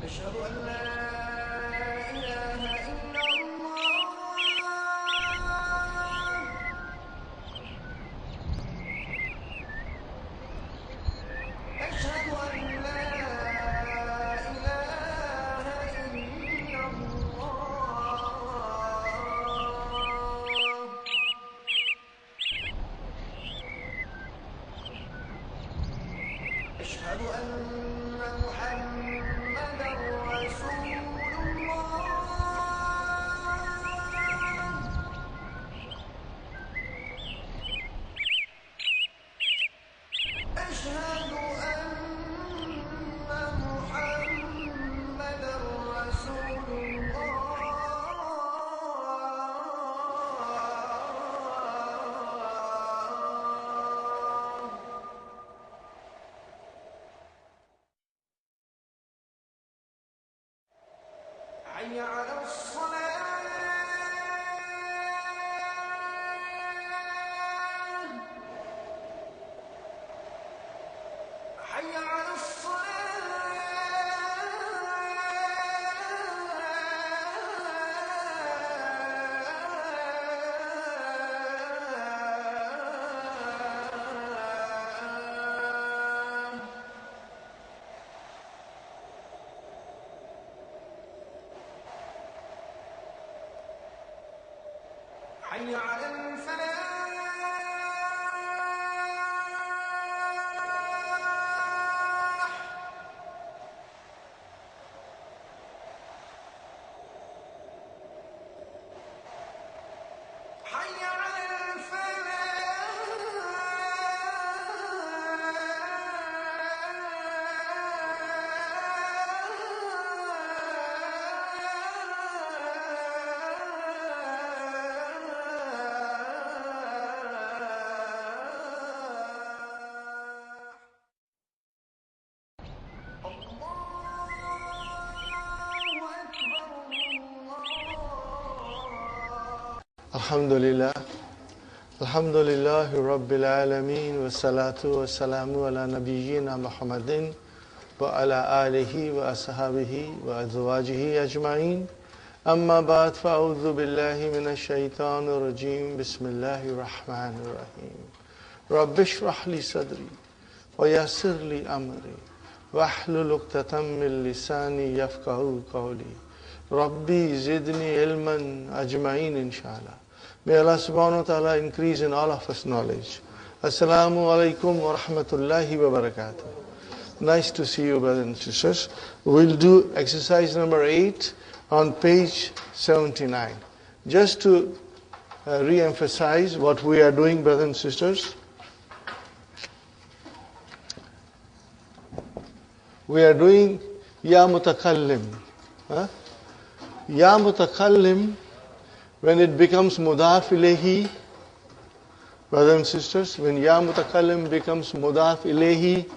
أشهد أن لا إله إلا الله أشهد أن لا إله إلا الله أشهد أن محمدا رسول الله أشهد أن محمدا رسول الله حي على الصلاة حي على الصلاة حي على الفلاح حي على Alhamdulillah. Alhamdulillahi Rabbil Alameen wa salatu wa salamu ala nabiyyina Muhammadin wa ala alihi wa ashabihi wa azwajihi ajma'in. Amma ba'd fa'udhu billahi minash shaitanir rajim. Bismillahir rahmanir rahim. Rabbi shrah li sadri wa yassir li amri wahlul 'uqdatam min lisani yafqahu qawli. Rabbi zidni ilman ajma'in inshallah. May Allah subhanahu wa ta'ala increase in all of us knowledge. Assalamu alaikum wa rahmatullahi wa barakatuh. Nice to see you, brothers and sisters. We'll do exercise number 8 on page 79. Just to re-emphasize what we are doing, brothers and sisters. We are doing Ya Mutakallim. Ya Mutakallim, when it becomes Mudaf ilayhi, brothers and sisters, when Ya Mutakallim becomes Mudaf ilayhi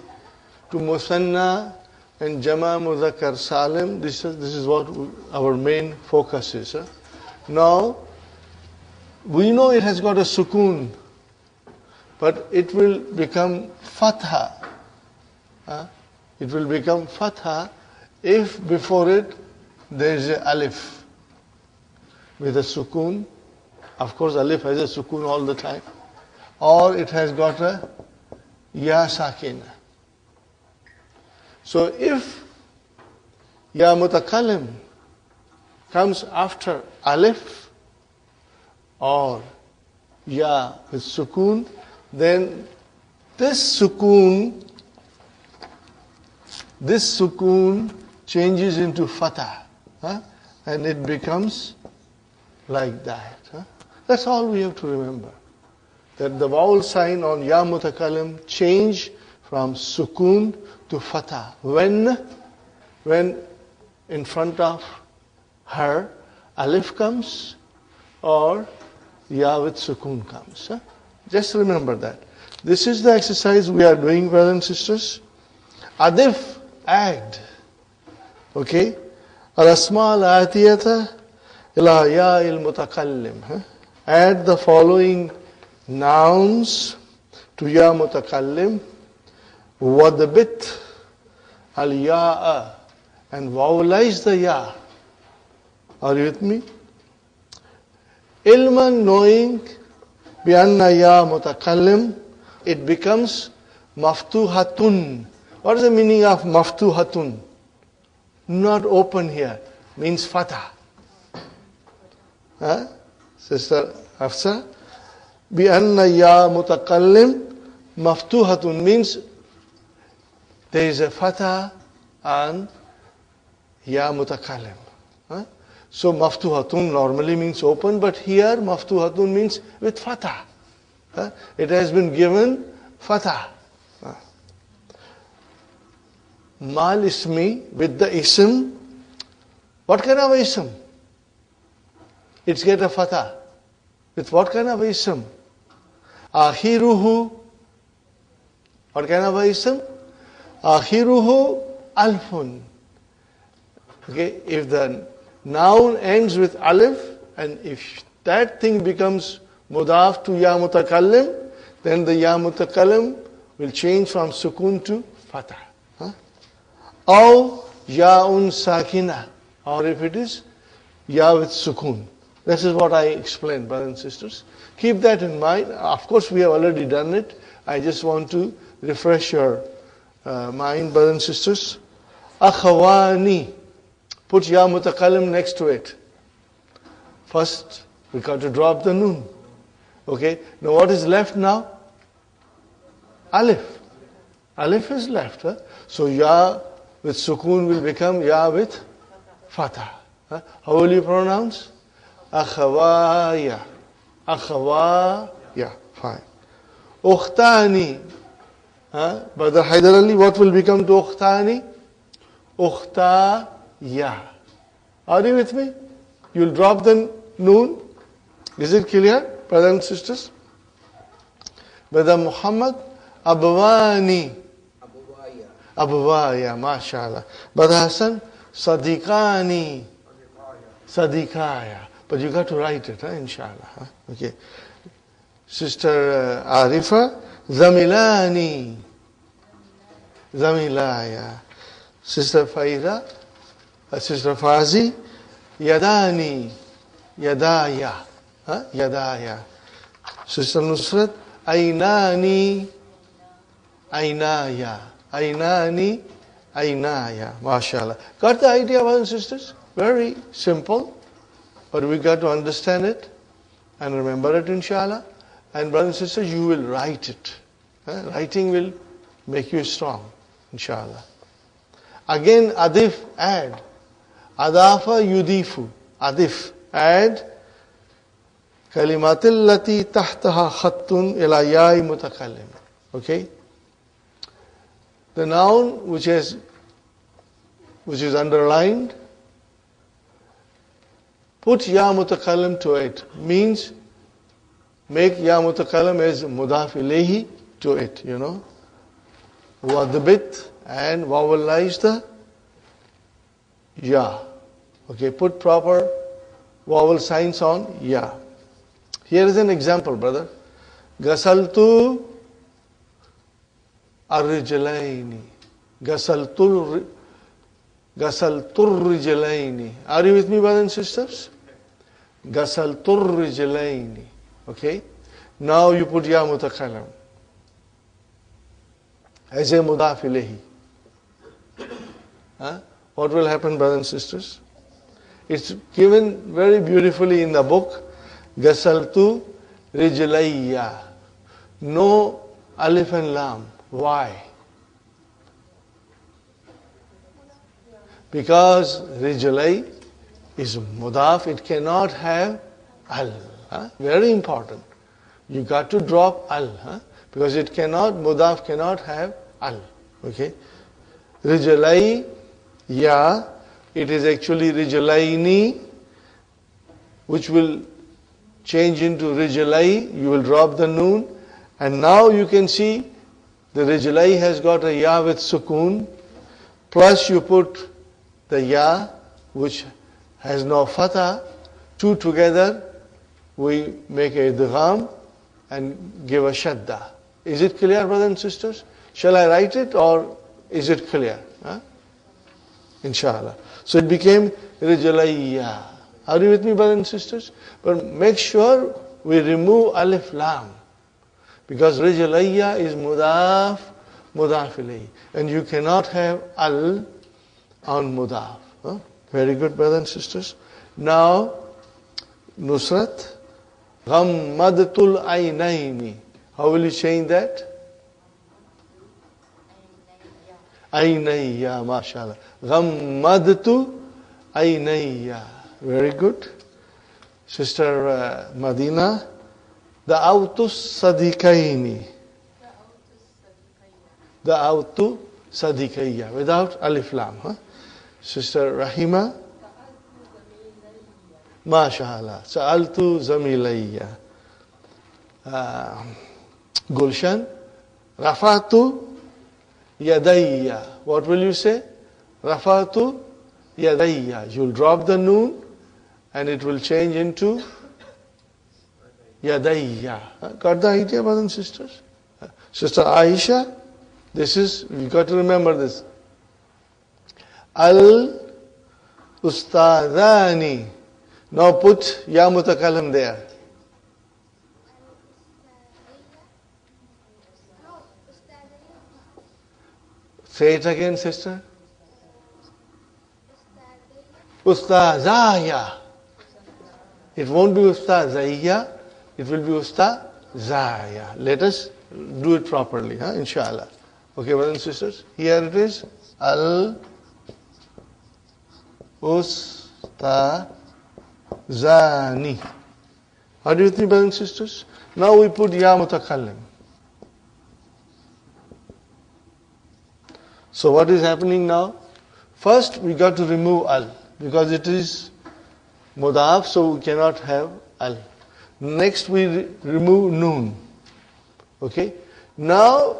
to Musanna and Jama Mudhakkar Salim, this is what our main focus is. Now, we know it has got a sukoon, but it will become Fatha. It will become Fatha if before it there is a alif with a sukoon. Of course, alif has a sukoon all the time. Or it has got a ya sakina. So if ya mutakallim comes after alif or ya with sukoon, then this sukoon changes into fatah, and it becomes like that. That's all we have to remember. That the vowel sign on ya mutakallim change from sukoon to fatah when in front of her alif comes or ya with sukoon comes. Just remember that. This is the exercise we are doing, brothers and sisters. Adif, add. Okay? Al-asma al-atiyata ila ya'il mutakallim. Add the following nouns to ya mutakallim. Wadbit al-ya'a. And vowelize the ya. Are you with me? Ilman, knowing, bi'anna ya mutakallim, it becomes maftuhatun. What is the meaning of maftuhatun? Not open here. Means fatah. Sister Hafsa? Bi'anna ya mutakallim, maftuhatun means there is a fatah and ya mutakallim. So maftuhatun normally means open, but here maftuhatun means with fatah. It has been given fatah. Mal ismi, with the ism. What kind of ism? It's get a fatah. With what kind of ism? Akhiruhu. What kind of ism? Akhiruhu alfun. Okay, if the noun ends with alif, and if that thing becomes mudaf to ya mutakallim, then the ya mutakallim will change from sukun to fatah. Or ya'un sakina, or if it is ya with sukun. This is what I explained, brothers and sisters. Keep that in mind. Of course, we have already done it. I just want to refresh your mind, brothers and sisters. Akhawani. Put ya mutakallim next to it. First, we got to drop the nun. Okay. Now what is left now? Alif. Alif is left. So ya with sukun will become ya with fatah. How will you pronounce? Akhawaya. Akhawaya. Fine. Ukhtani. Brother Haidar Ali, what will become to ukhtani? Ukhtaya. Are you with me? You'll drop the noon. Is it clear, brothers and sisters? Brother Muhammad, Abwani. Abwaya, mashallah. Brother Hassan, Sadiqani. Sadikaya. But you got to write it, inshallah. Okay. Sister Arifa, Zamilani. Zamilaya. Sister Faida, Sister Fazi, Yadani. Yadaya. Yadaya. Sister Nusrat, Ainani. Ainaya. Ainani. Ainaya. MashaAllah. Got the idea, brothers and sisters? Very simple. But we got to understand it and remember it, inshallah. And brothers and sisters, you will write it. Writing will make you strong, inshallah. Again, adif, add. Adafa yudifu. Adif, add. Kalimatil lati tahtaha khattun ila ya'i mutakallim. Okay? The noun which is underlined, put ya mutakallim to it. Means make ya mutakallim as mudaf ilayhi to it, Wadbit and vowelize the ya. Okay, put proper vowel signs on ya. Here is an example, brother. Gasaltu ar-rijlaini. Gasaltur rijlaini. Are you with me, brothers and sisters? Gasaltur rijlaini. Okay? Now you put ya mutakallim as a mudaf ilayhi. What will happen, brothers and sisters? It's given very beautifully in the book. Gasaltu rijlayya. No alif and lam. Why? Because rijlay is mudaf, it cannot have al. Very important. You got to drop al. Because it cannot, mudaf cannot have al. Okay? Rijlay, ya, it is actually rijlayni, which will change into rijlay. You will drop the noon. And now you can see the rijlai has got a ya with sukoon, plus you put the ya which has no fatha. Two together we make a idgham and give a shadda. Is it clear, brothers and sisters? Shall I write it or is it clear? Huh? Inshallah. So it became rijlayya. Are you with me, brothers and sisters? But make sure we remove alif lam. Because rijlayya is mudaf, mudaf ilayhi. And you cannot have al on mudaf. Huh? Very good, brothers and sisters. Now, Nusrat, ghammadtul aynayni. How will you change that? Aynayya, mashallah. Ghammadtu aynayya. Very good. Sister Madina, da'awtus sadiqaini. Da'awtu sadiqayya. Without alif lam. Huh? Sister Rahima, mashallah. Sa'altu zamilayya. Gulshan, rafatu yadayya. What will you say? Rafatu yadayya. You'll drop the noon and it will change into yadayya. Got the idea, brothers and sisters? Sister Aisha, this is, you got to remember this. Al ustadhani. Now put ya mutakallim there. Say it again, sister. Ustazaya. It won't be ustazaya, it will be ustazaya. Let us do it properly, inshallah. Okay, brothers and sisters. Here it is. Al ustazani. How do you think, brothers and sisters? Now we put ya mutakallim. So what is happening now? First we got to remove al because it is mudaf, so we cannot have al. Next we remove noon. Okay? Now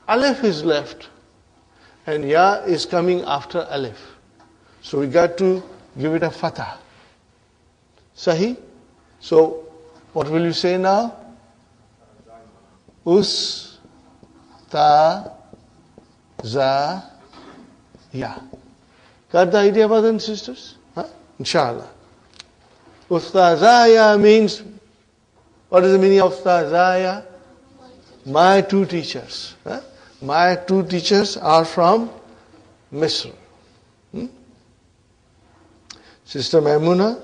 alif is left and ya is coming after alif. So we got to give it a fatah. Sahi? So what will you say now? Us ta za ya. Got the idea, brothers and sisters? Inshallah. Ustazaya means, what is the meaning of Ustazaya? My two teachers. My two teachers are from Misr. Sister Maimuna,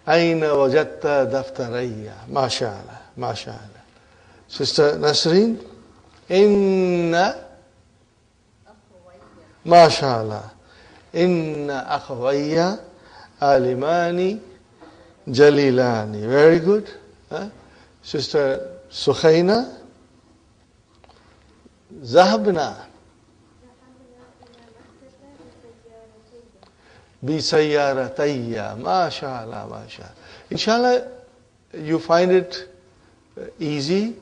Aina wajatta daftarayya. MashaAllah, MashaAllah. Sister Nasreen, Inna, MashaAllah. Inna akhawayya alimani jalilani. Very good. Sister Sukhaina, Zahabna bisayyaratayya. MashaAllah, MashaAllah. Inshallah, you find it easy.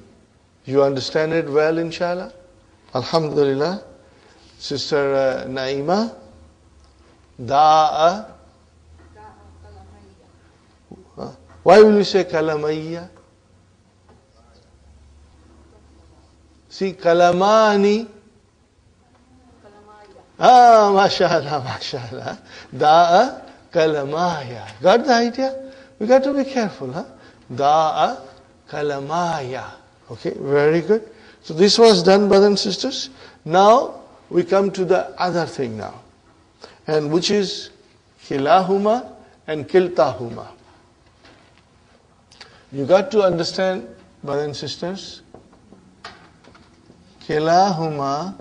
You understand it well, inshallah. Alhamdulillah. Sister Naima, Da'a. Why will you say Kalamayya? See, Kalamani. MashaAllah, MashaAllah. Da'a Kalamaya. Got the idea? We got to be careful, Da'a Kalamaya. Okay, very good. So this was done, brothers and sisters. Now we come to the other thing now, and which is kilahuma and kiltahuma. You got to understand, brothers and sisters, kilahuma,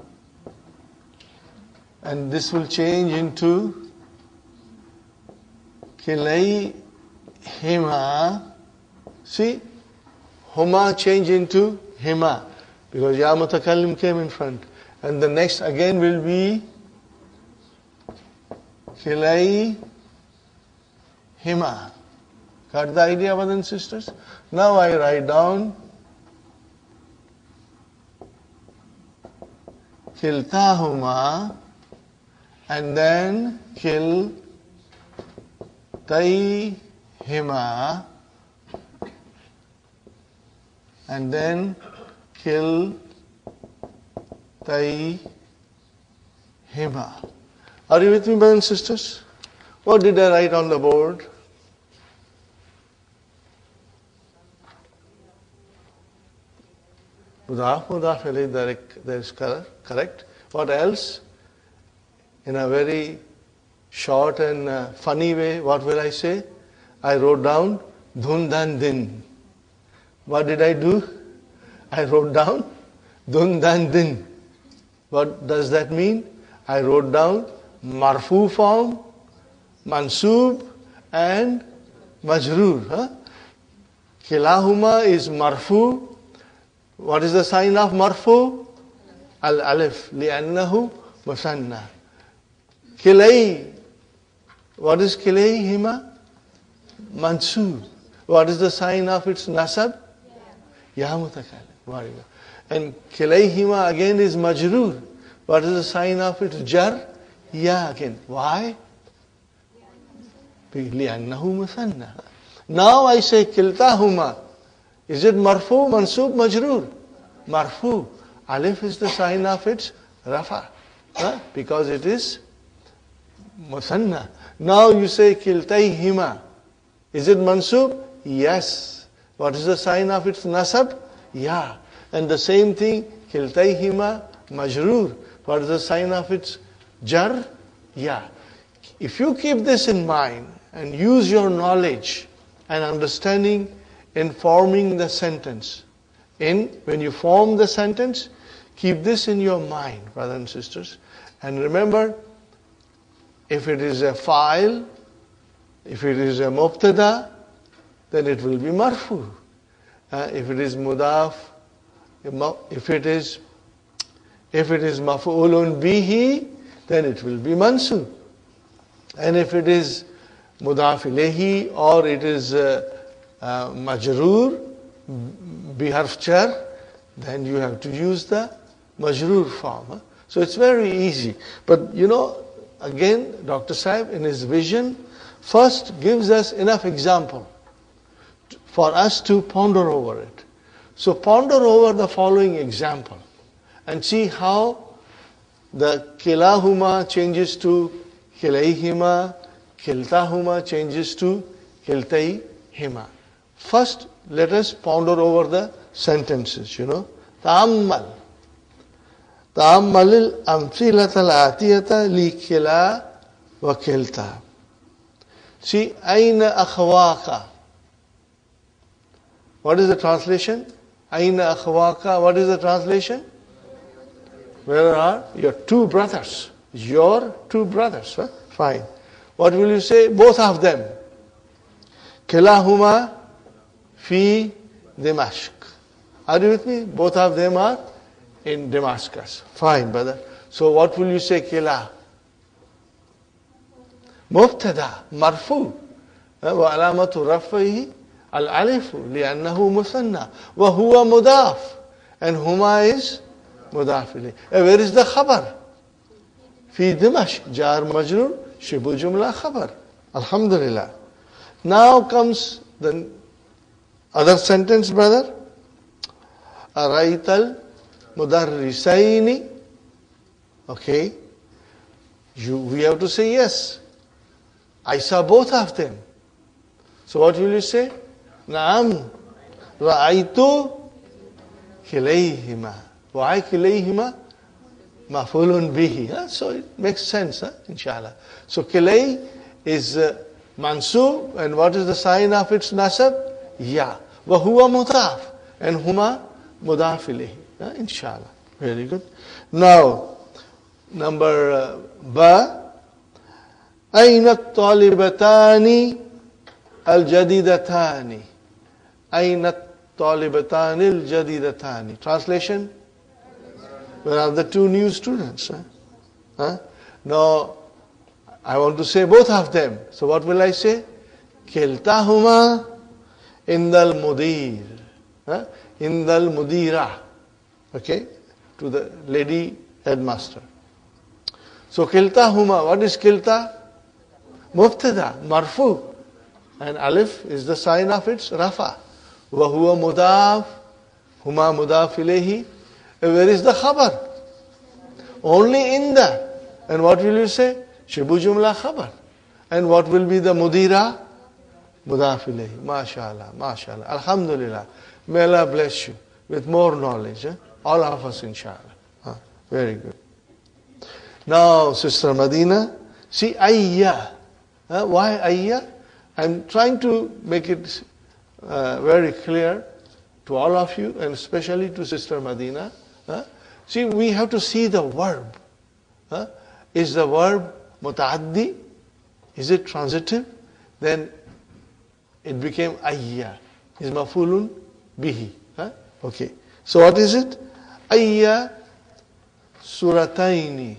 and this will change into kilayhima. See, huma change into hima because ya mutakallim came in front. And the next again will be kilayhima. Got the idea, brothers and sisters? Now I write down kiltahuma and then kiltayhima and then kiltayhima. Are you with me, brothers and sisters? What did I write on the board? Mudaf, that is correct. What else? In a very short and funny way, what will I say? I wrote down dhun dan din. What did I do? I wrote down dhun dan din. What does that mean? I wrote down marfu form, mansoob and majroor. Kilahuma is marfu. What is the sign of marfu? Al-alif, li'annahu musanna. Kilay, what is kilayhima? Mansoob. What is the sign of its nasab? Ya mutakalim. And kilayhima again is majroor. What is the sign of its jar? Ya again. Why? Li'annahu musanna. Now I say kiltahuma. Is it marfu, mansoob, majroor? Marfu. Alif is the sign of its rafa. Because it is musanna. Now you say kiltayhima. Is it mansoob? Yes. What is the sign of its nasab? Ya. And the same thing, kiltayhima, majroor. What is the sign of its jar? Ya. If you keep this in mind and use your knowledge and understanding in forming the sentence, when you form the sentence, keep this in your mind, brothers and sisters. And remember, if it is a file, if it is a mubtada, then it will be marfu. If it is mudaf, if it is maf'ulun bihi, then it will be mansub. And if it is mudaf ilayhi or it is majroor biharf jar, then you have to use the majroor form. So it's very easy. But again, Dr. Sahib in his vision first gives us enough example for us to ponder over it. So ponder over the following example and see how the kilahuma changes to kilayhima, kiltahuma changes to kiltayhima. First, let us ponder over the sentences, Ta'ammal. Ta'ammal al-amthilata al-atiyata li kila wa kilta. See, ayna akhawaka. What is the translation? Ayna akhawaka. What is the translation? Where are your two brothers? Your two brothers. Fine. What will you say? Both of them. Kilahuma fi Dimashq. Are you with me? Both of them are in Damascus. Fine, brother. So what will you say, kila? Mubtada, marfu. Wa alamatu rafaihi al-alifu li'annahu musanna. Wa huwa mudaf. And huma is mudaf ilayh. Where is the khabar? Fi Dimashq. Jar majrur. Shibu jumla khabar. Alhamdulillah. Now comes the other sentence, brother. Araital mudarrisaini. Okay. We have to say yes. I saw both of them. So what will you say? Naam. Ra'aitu kilayhima. Why kilayhima? Mafulun bihi. So it makes sense, inshallah. So kilay is mansub, and what is the sign of its nasab? Ya. Wa huwa mudaf, and huma mudaf ilayhi. Inshallah. Very good. Now, number ba. أين الطالبتان الجديدتان. أين الطالبتان الجديدتان. Translation? Where are the two new students? Now, I want to say both of them. So what will I say? Kiltahuma indal mudir. Indal mudira. Okay? To the lady headmaster. So kiltahuma, what is kilta? Mubtada, marfu. And alif is the sign of its rafa. Wa huwa mudaf, huma mudaf ilayhi. Where is the khabar? Only in the. And what will you say? Shibu jumla khabar. And what will be the mudira? Mudaf ilayhi. MashaAllah, MashaAllah. Alhamdulillah. May Allah bless you with more knowledge. All of us, inshallah. Very good. Now, Sister Madina, see ayya. Why ayya? I'm trying to make it very clear to all of you, and especially to Sister Madina. See, we have to see the verb. Is the verb mutaaddi? Is it transitive? Then it became ayya. Is mafulun bihi. Okay. So what is it? Ayya surataini.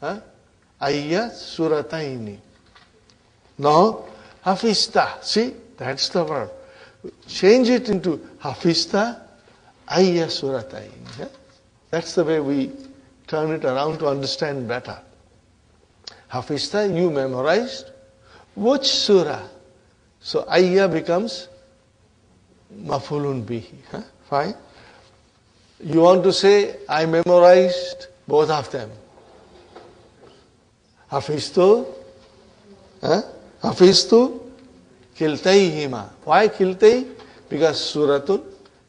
Ayya surataini. Now, hafista. See, that's the verb. Change it into hafista ayya surataini. That's the way we turn it around to understand better. Hafista, you memorized. Which surah? So ayya becomes mafulun bihi. Fine. You want to say, I memorized both of them. Hafiztu, Hafiztu kiltayhima. Why kiltay? Because suratun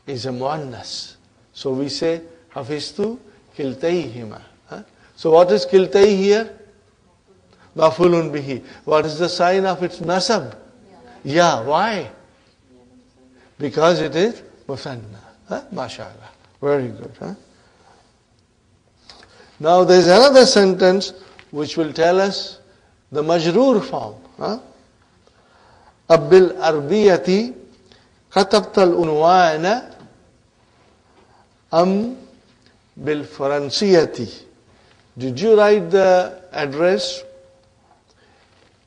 is a muannas. So we say Hafiztu kiltayhima. So what is kiltay here? Mafulun bihi. What is the sign of its nasab? Yeah. Why? Because it is musanna. MashaAllah. Very good. Now there is another sentence which will tell us the majroor form. Abbil arbiyati katabtal unwana am bil faransiyati. Did you write the address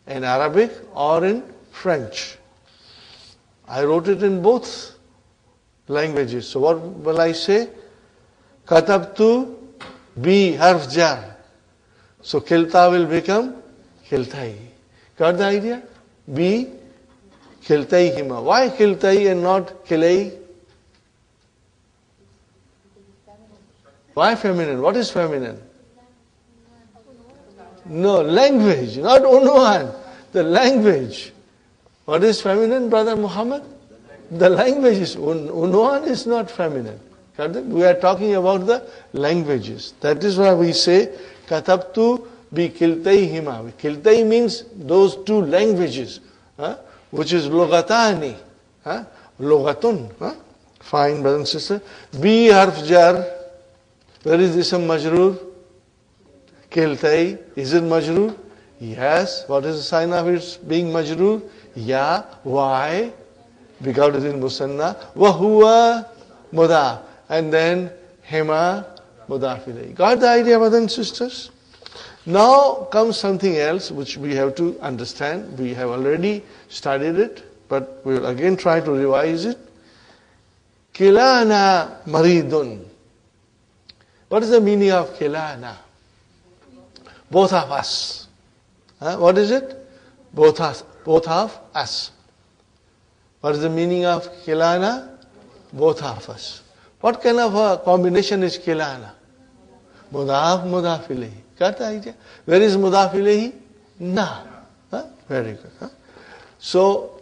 in Arabic or in French? I wrote it in both languages. So what will I say? Katabtu bi harf jar. So kilta will become kiltai. Got the idea? Bi kiltaihima. Why kiltai and not kilai? Why feminine? What is feminine? No, language, not unwan. The language. What is feminine, Brother Muhammad? The language is, unwan is not feminine. We are talking about the languages. That is why we say, katabtu bi kiltayhima. Kiltay means those two languages, which is logatani. Logatun. Fine, brother and sister. Bi harf jar. Where is this a majroor? Kiltay. Is it majroor? Yes. What is the sign of its being majroor? Ya. Why? Because it is musanna. Wahuwa mudaf. And then hima mudaf ilayhi. Got the idea, brothers and sisters? Now comes something else which we have to understand. We have already studied it, but we will again try to revise it. Kilana maridun. What is the meaning of kilana? Both of us. What is it? Both of us. What is the meaning of kilana? Both of us. What kind of a combination is kilana? Mudaf, mudaf ilayhi. Got the idea? Where is mudaf ilayhi? Na. Very good. So,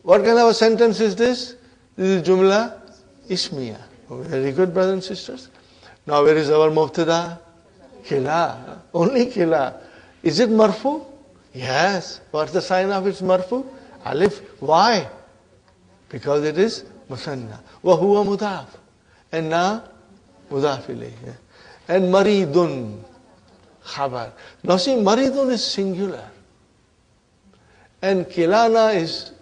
what kind of a sentence is this? This is jumla ismiya. Very good, brothers and sisters. Now, where is our mubtada? Kila. Only kila. Is it marfu? Yes. What's the sign of its marfu? Alif. Why? Because it is musanna. Wa huwa mudaf. And na mudaf ilayhi. And maridun. Khabar. Now see, maridun is singular. And kilana is,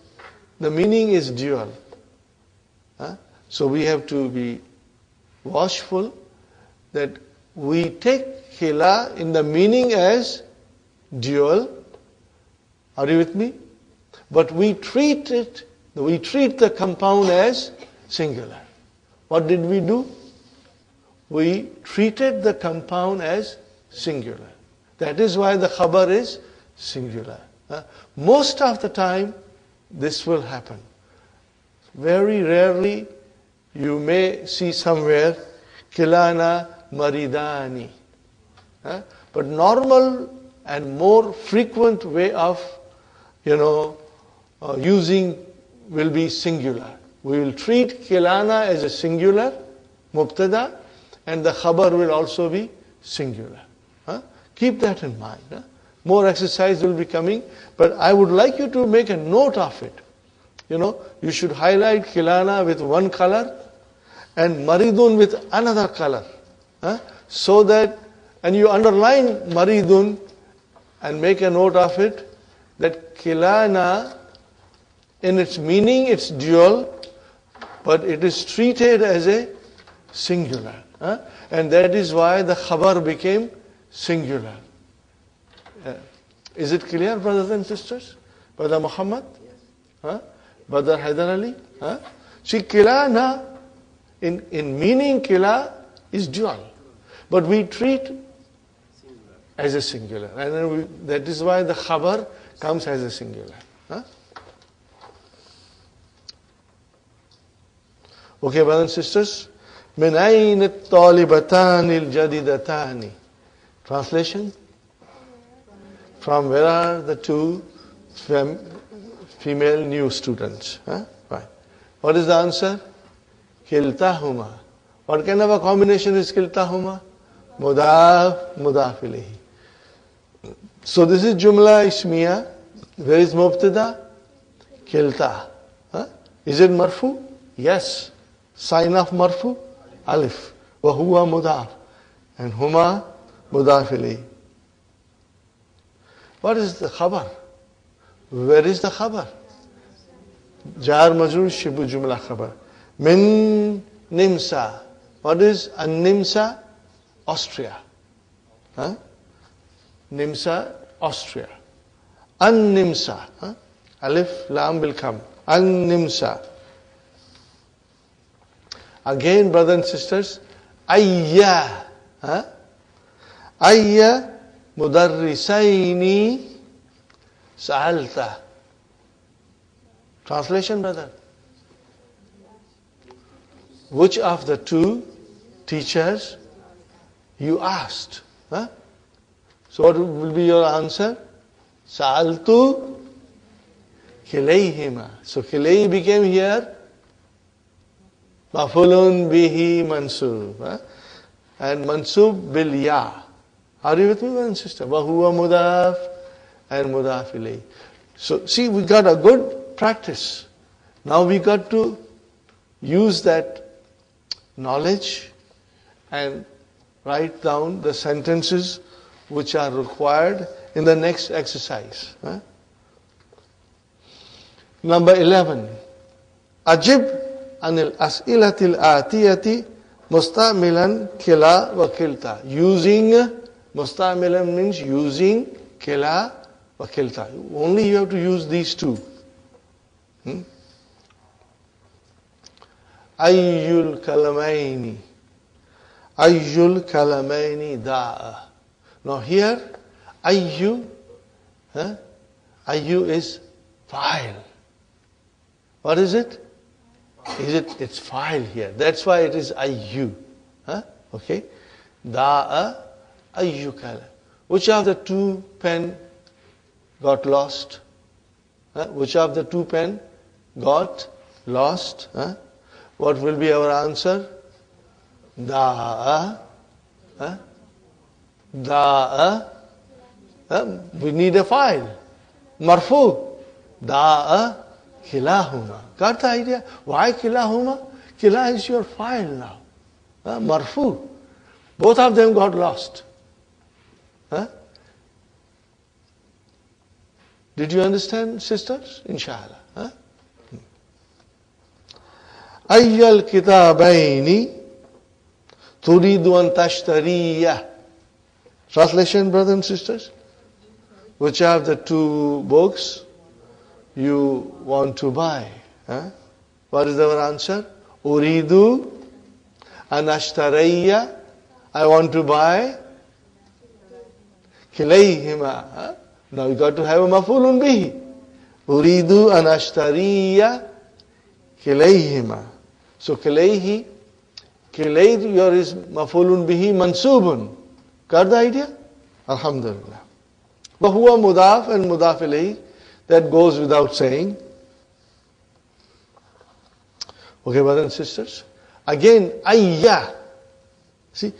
the meaning is dual. So we have to be watchful that we take kila in the meaning as dual. Are you with me? But we treat the compound as singular. What did we do? We treated the compound as singular. That is why the khabar is singular. Most of the time, this will happen. Very rarely, you may see somewhere, kilana maridani. But normal and more frequent way of, using will be singular. We will treat kilana as a singular, mubtada, and the khabar will also be singular. Keep that in mind. More exercise will be coming, but I would like you to make a note of it. You should highlight kilana with one color and maridun with another color. So that, and you underline maridun and make a note of it, that kilana, in its meaning, it's dual, but it is treated as a singular. And that is why the khabar became singular. Is it clear, brothers and sisters? Brother Muhammad? Yes. Brother Haidar Ali? See, kilana, in meaning kila is dual, but we treat as a singular. And then that is why the khabar comes as a singular. Okay, brothers and sisters. Min ayn at-talibatan al-jadidatani. Translation? From where are the two female new students? Right. What is the answer? Kiltahuma. What kind of a combination is kiltahuma? Mudaf, mudaf ilayhi. So this is jumla ismiya. Where is mubtada? Kilta. Is it marfu? Yes. Sign of marfu? Alif. Wa huwa mudaf. And huma mudaf ilayhi. What is the khabar? Where is the khabar? Jar majrur shibu jumla khabar. Min nimsa. What is an-nimsa? Austria. Nimsa, Austria. An-nimsa. Alif, lam will come. An-nimsa. Again, brothers and sisters, ayya. Ayya mudarrisaini sa'alta. Translation, brother. Which of the two teachers you asked? So what will be your answer? Sa'altu kilayhima. So kilay became here mafulun bihi mansub. And mansub bil ya. Are you with me, brother and sister? Wa huwa mudaf and mudaf ilayh. So see, we got a good practice. Now we got to use that knowledge and write down the sentences which are required in the next exercise. Number 11. Ajib anil as'ilatil atiyati mustamilan kila wa kilta. Using, mustamilan means using kila wa kilta. Only you have to use these two. Ayyul kalamaini. Ayyul kalamaini da'a. Now here, ayyu is file. What is it? It's file here. That's why it is ayyu. Okay. Da'a, ayyu kala. Which of the two pen got lost? Which of the two pen got lost? What will be our answer? Da'a. Da'a. We need a file. Marfu. Da'a kilahuma. Got the idea? Why kilahuma? Kila is your file now. Marfu. Both of them got lost. Did you understand, sisters? Inshallah. Ayyal kitabaini turidu an tashtariya. Translation, brothers and sisters. Which of the two books you want to buy? Huh? What is our answer? Uridu an ashtariya. I want to buy. Kilayhima. Huh? Now you got to have a maf'ulun bihi. Uridu an ashtariya kilayhima. So kilayhi, kilay your is maf'ulun bihi mansubun. Got the idea? Alhamdulillah. Wahuwa mudaf and mudaf ilayhi. That goes without saying. Okay, brothers and sisters. Again, ayya. See,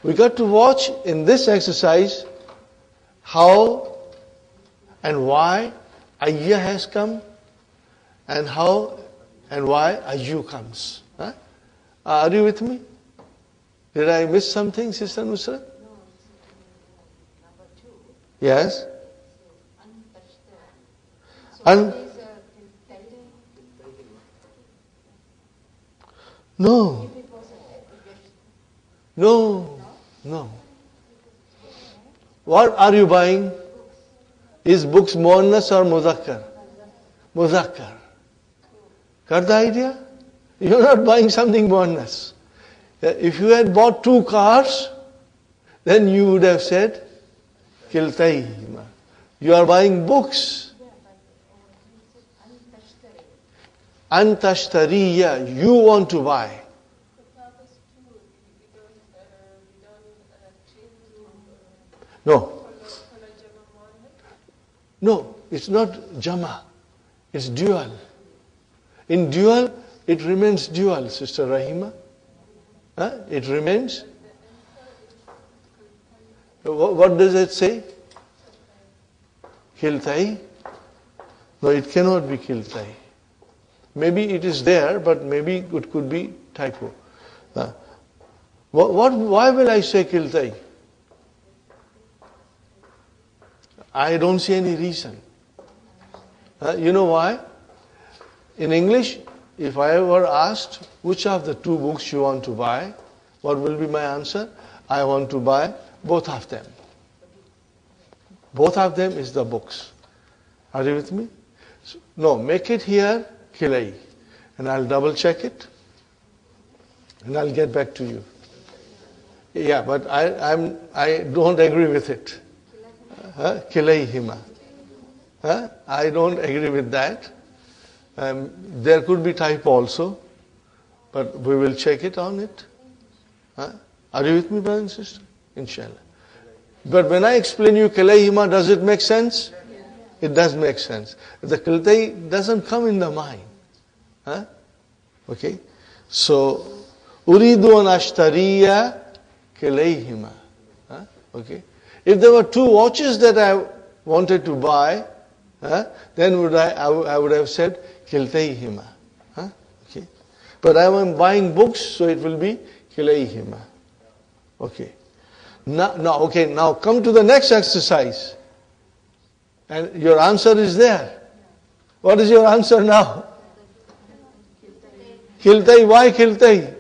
we got to watch in this exercise how and why ayya has come and how and why ayu comes. Huh? Are you with me? Did I miss something, Sister Nusrat? Yes? No. No. No. What are you buying? Is books muannas or muzakkar? Muzakkar. Got the idea? You're not buying something muannas. If you had bought 2 cars, then you would have said, kiltayhima. You are buying books. Antashtariya, you want to buy. No. No, it's not jama. It's dual. In dual, it remains dual, Sister Rahima. Huh? It remains. What does it say? Kiltai? No, it cannot be kiltai. Maybe it is there, but maybe it could be typo. Why will I say kiltai? I don't see any reason. You know why? In English, if I were asked which of the 2 books you want to buy, what will be my answer? I want to buy both of them. Both of them is the books. Are you with me? No, make it here kilai. And I'll double check it. And I'll get back to you. Yeah, but I don't agree with it. Kilayhima. I don't agree with that. There could be type also, but we will check it on it. Are you with me, brother and sister? Inshallah. But when I explain you kilayhima, does it make sense? It does make sense. The kiltai doesn't come in the mind. Okay? So, uridu an ashtariya kilayhima. Okay? If there were 2 watches that I wanted to buy, then I would have said kiltayhima. Okay. But I am buying books, so it will be kilayhima. Okay. Now come to the next exercise. And your answer is there. What is your answer now? Kiltai. Why kiltai?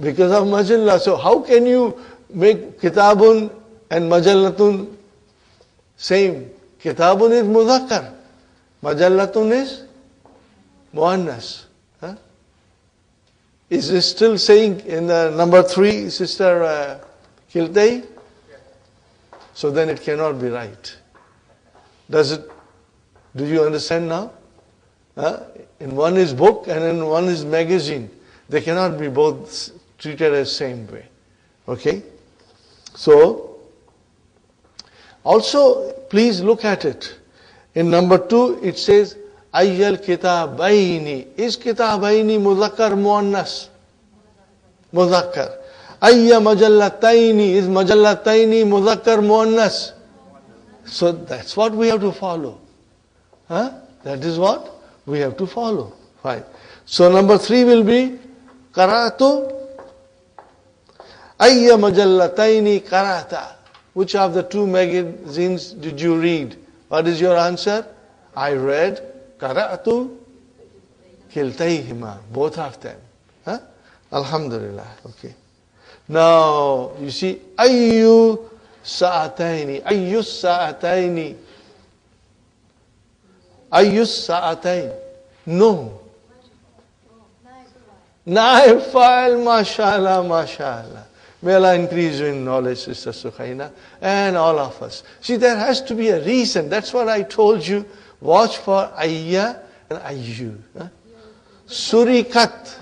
Because of majalla. So how can you make kitabun and majallatun same? Kitabun is mudhakkar. Majallatun is muannas. Is it still saying in the number 3, Sister Kiltai? So then it cannot be right. Do you understand now? In one is book and in one is magazine. They cannot be both treated as same way. Okay? So, also please look at it. In number 2 it says, Ayyal kitabaini. Is kitabaini mudhakkar muannas? Mudhakkar. Ayya majallataini. Is majallataini mudhakkar muannas? So that's what we have to follow. That is what we have to follow. Fine. So number 3 will be Qara'tu. Ayya majallataini qara'ta. Which of the 2 magazines did you read? What is your answer? I read Qara'tu kiltayhima. Both of them. Alhamdulillah. Okay. Now, you see, ayyu sa'ataini. Ayyus sa'ataini. Ayyus sa'ataini. No. Naib file, mashallah, mashallah. May Allah increase you in knowledge, Sister Sukhaina, and all of us. See, there has to be a reason. That's what I told you. Watch for ayya and ayyu. Surikat.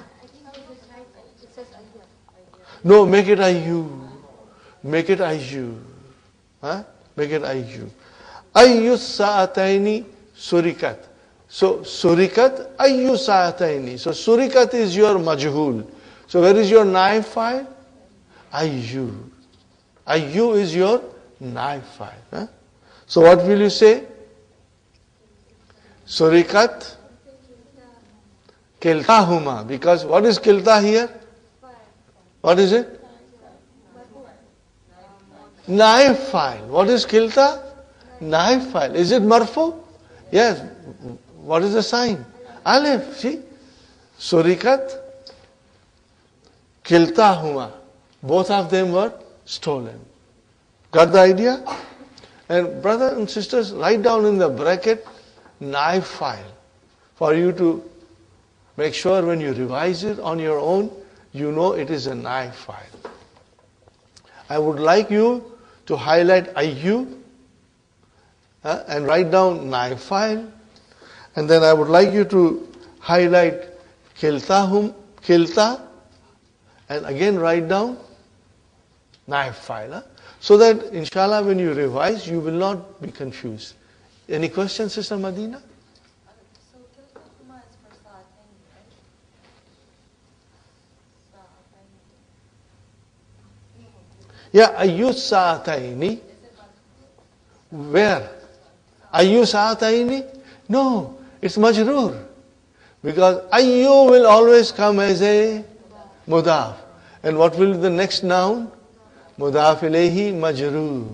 No, make it ayyu. Make it ayyu. Make it ayyu. Ayyu sa'ataini surikat. So, surikat ayyu sa'ataini. So, surikat is your majhul. So, where is your naib file? Ayyu. Ayyu is your naib file. So, what will you say? Surikat kiltahuma. Because what is kilta here? What is it? Naib file. What is kilta? Naib file. Is it marfu? Yes. What is the sign? Alif. See? Surikat kiltahuma. Both of them were stolen. Got the idea? And brothers and sisters, write down in the bracket naib file for you to make sure when you revise it on your own, you know it is a naib file. I would like you to highlight ayyu and write down naib file, and then I would like you to highlight kilta, and again write down naib file, so that inshallah when you revise you will not be confused. Any questions, Sister Madina? So kiltahuma is for sa'atayn, right? Yeah, ayyu sa'ataini. Where? Ayyu sa'ataini? No, it's majroor. Because ayyu will always come as a mudaf. And what will be the next noun? Mudaf ilayhi majroor.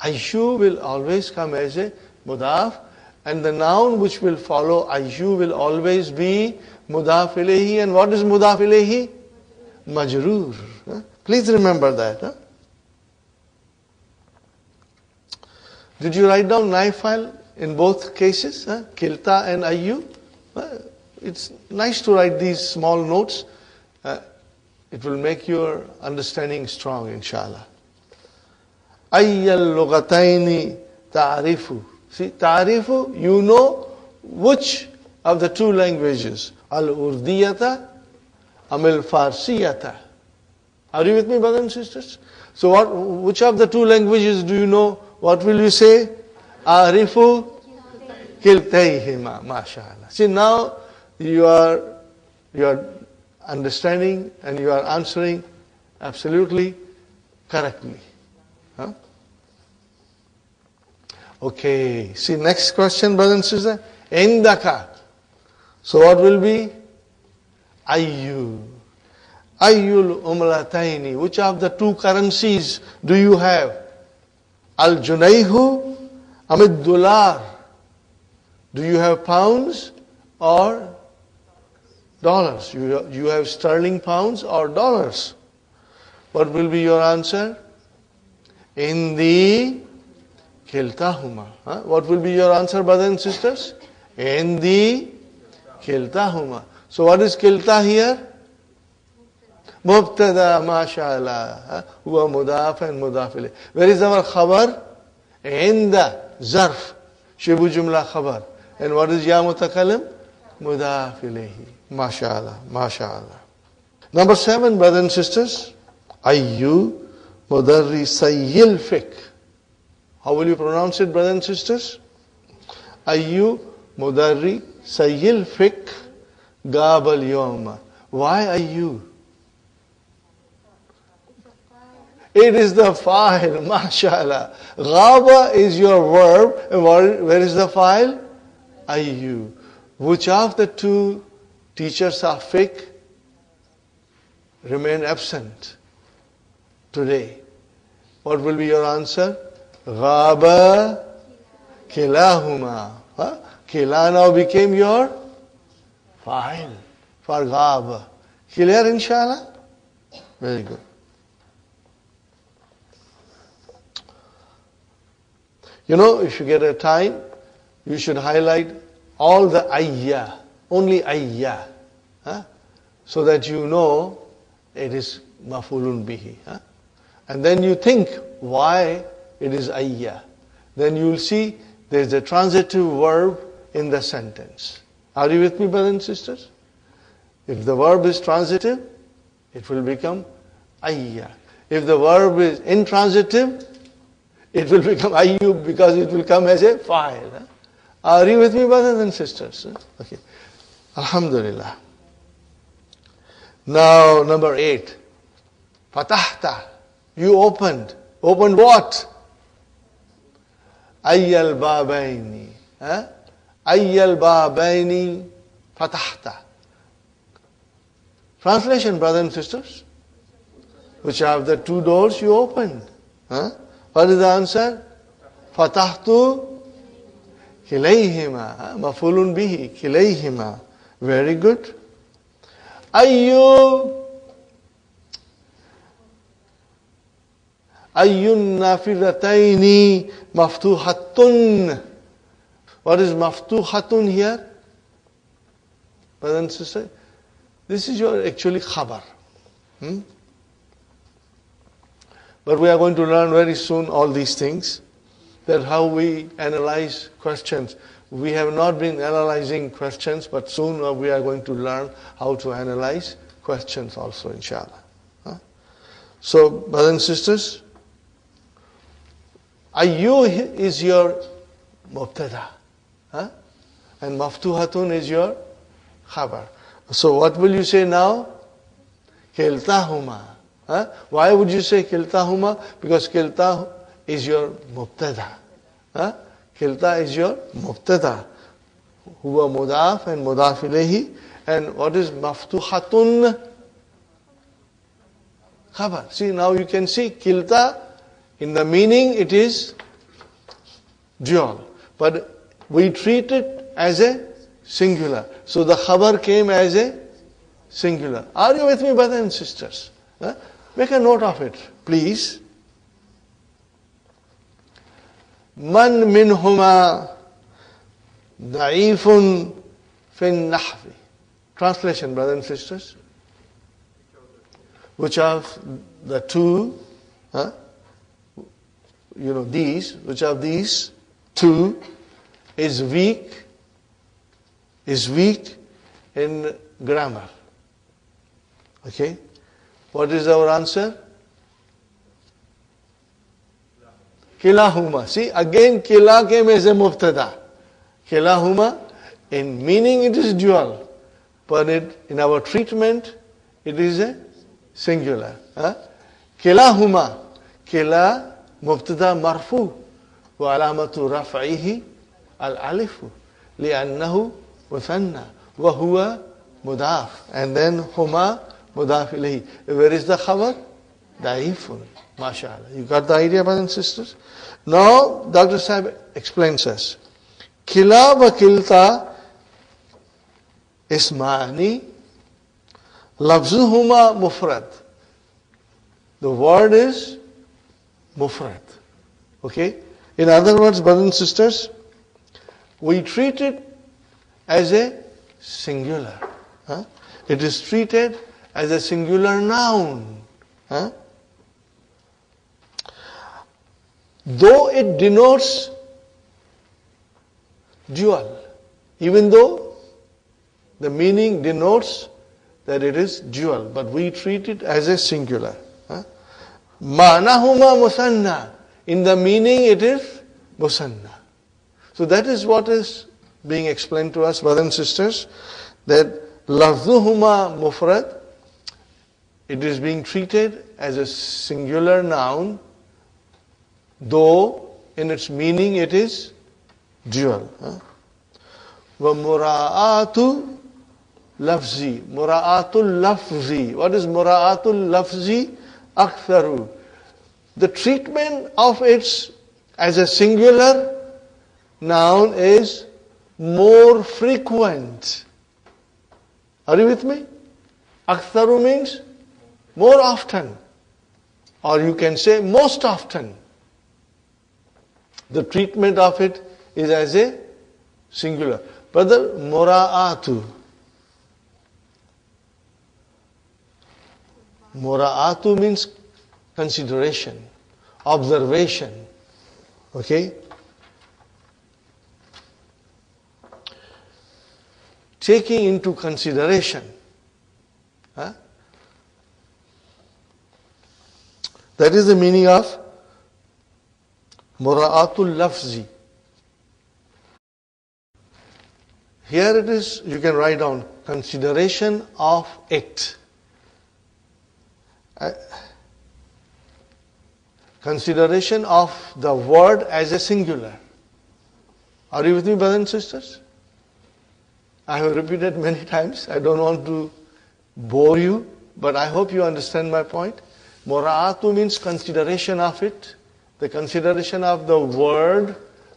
Ayyu will always come as a mudaf, and the noun which will follow ayyu will always be mudaf ilayhi. And what is mudaf ilayhi? Majroor. Please remember that. Did you write down naib file in both cases? Kilta and ayyu? It's nice to write these small notes. It will make your understanding strong, inshallah. Ayyal lugataini ta'arifu. See, ta'arifu, you know which of the two languages. Al-Urdiyata, Amil Farsiyata. Are you with me, brothers and sisters? So which of the two languages do you know? What will you say? Arifu kiltayhima, mashallah. See, now you are understanding and you are answering absolutely correctly. Okay, see next question, brothers and sisters. Indaka. So what will be? Ayyu. Ayyul umlataini. Which of the two currencies do you have? Al-Junayhu amid dollar. Do you have pounds or dollars? You have sterling pounds or dollars? What will be your answer? In the kiltahuma. What will be your answer, brothers and sisters? In the kiltahuma. So what is kilta here? Mubtada, mashallah. Huwa mudaf and mudaf ilayh. Where is our khabar? In the zarf. Shibu jumla khabar. And what is ya mutakalim? Mudaf ilayhi. Mashallah, mashallah. Number 7, brothers and sisters. Ayyu mudarrisayil fiqh. How will you pronounce it, brothers and sisters? Ayyu mudarrisayil fiqh gabal yawma. Why ayyu? It is the file, mashallah. Ghaba is your verb, and where is the file? Ayyu. Which of the two teachers of fiqh remain absent today? What will be your answer? Ghaba kilahuma. Kila now became your file for ghaba. Clear, inshallah? Very good. If you get a time, you should highlight all the ayya, only ayya, so that you know it is maf'ulun bihi. And then you think why it is ayya. Then you will see there is a transitive verb in the sentence. Are you with me, brothers and sisters? If the verb is transitive, it will become ayya. If the verb is intransitive, it will become ayyub because it will come as a fa'il. Are you with me, brothers and sisters? Okay. Alhamdulillah. Now, number 8. Fatahta. You opened. Opened what? Ayyal babaini. Ayyal babaini fatahta. Translation, brothers and sisters. Which have the 2 doors you opened. What is the answer? Fatahtu kilayhima. Mafulun bihi. Kilayhima. Very good. Ayyun nafidataini maftuhatun. What is maftuhatun here? Brothers and sisters, this is your actually khabar. But we are going to learn very soon all these things, that how we analyze questions. We have not been analyzing questions, but soon we are going to learn how to analyze questions also, inshallah. So, brothers and sisters, ayyu is your mubtada, and maftuhatun is your khabar. So what will you say now? Kiltahuma. Why would you say kiltahuma? Because kilta is your mubtada. Kilta is your mubtada. Huwa mudaf and mudaf ilayhi. And what is maftuhatun? Khabar. See, now you can see kilta, in the meaning it is dual. But we treat it as a singular. So the khabar came as a singular. Are you with me, brothers and sisters? Make a note of it, please. Man minhuma da'ifun fin nahvi. Translation, brothers and sisters. Which of the 2, these, which of these 2 is weak in grammar. Okay? What is our answer? Kilahuma. See, again kila came as a mubtada. Kilahuma, in meaning it is dual, but in our treatment it is a singular. Kilahuma. Kila mubtada marfu wa alamatu raf'ihi al-alifu li'annahu muthanna wa huwa mudaf. And then huma mudaf ilayhi. Where is the khabar? Da'ifun. MashaAllah. You got the idea, brothers and sisters? Now, Dr. Sahib explains us. Kila wa kilta ismani lafzuhuma mufrad. The word is mufrad. Okay? In other words, brothers and sisters, we treat it as a singular. It is treated as a singular noun. Though it denotes dual, even though the meaning denotes that it is dual, but we treat it as a singular. Ma'nahuma musanna. In the meaning it is musanna. So that is what is being explained to us, brothers and sisters, that lafzuhuma mufrad, it is being treated as a singular noun, though in its meaning it is dual. Wa mura'atu lafzi. Mura'atul lafzi. What is mura'atul lafzi? Aktharu. The treatment of its as a singular noun is more frequent. Are you with me? Aktharu means more often. Or you can say most often. The treatment of it is as a singular. Brother, mura'atu. Mura'atu means consideration, observation. Okay? Taking into consideration. Huh? That is the meaning of mura'atul lafzi. Here it is, you can write down consideration of it. Consideration of the word as a singular. Are you with me, brothers and sisters? I have repeated many times. I don't want to bore you, but I hope you understand my point. Mura'atu means consideration of it. The consideration of the word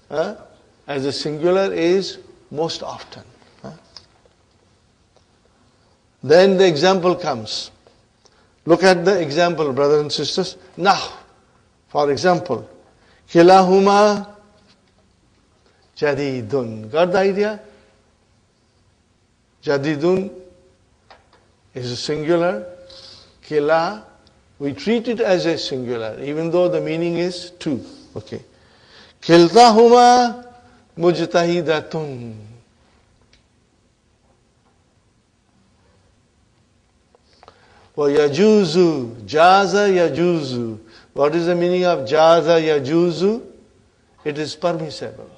as a singular is most often. Then the example comes. Look at the example, brothers and sisters. Now, for example, kilahuma jadidun. Got the idea? Jadidun is a singular. Kila, we treat it as a singular, even though the meaning is two. Okay. Kiltahuma mujtahidatun. Wa yajuzu, jaza yajuzu. What is the meaning of jaza yajuzu? It is permissible.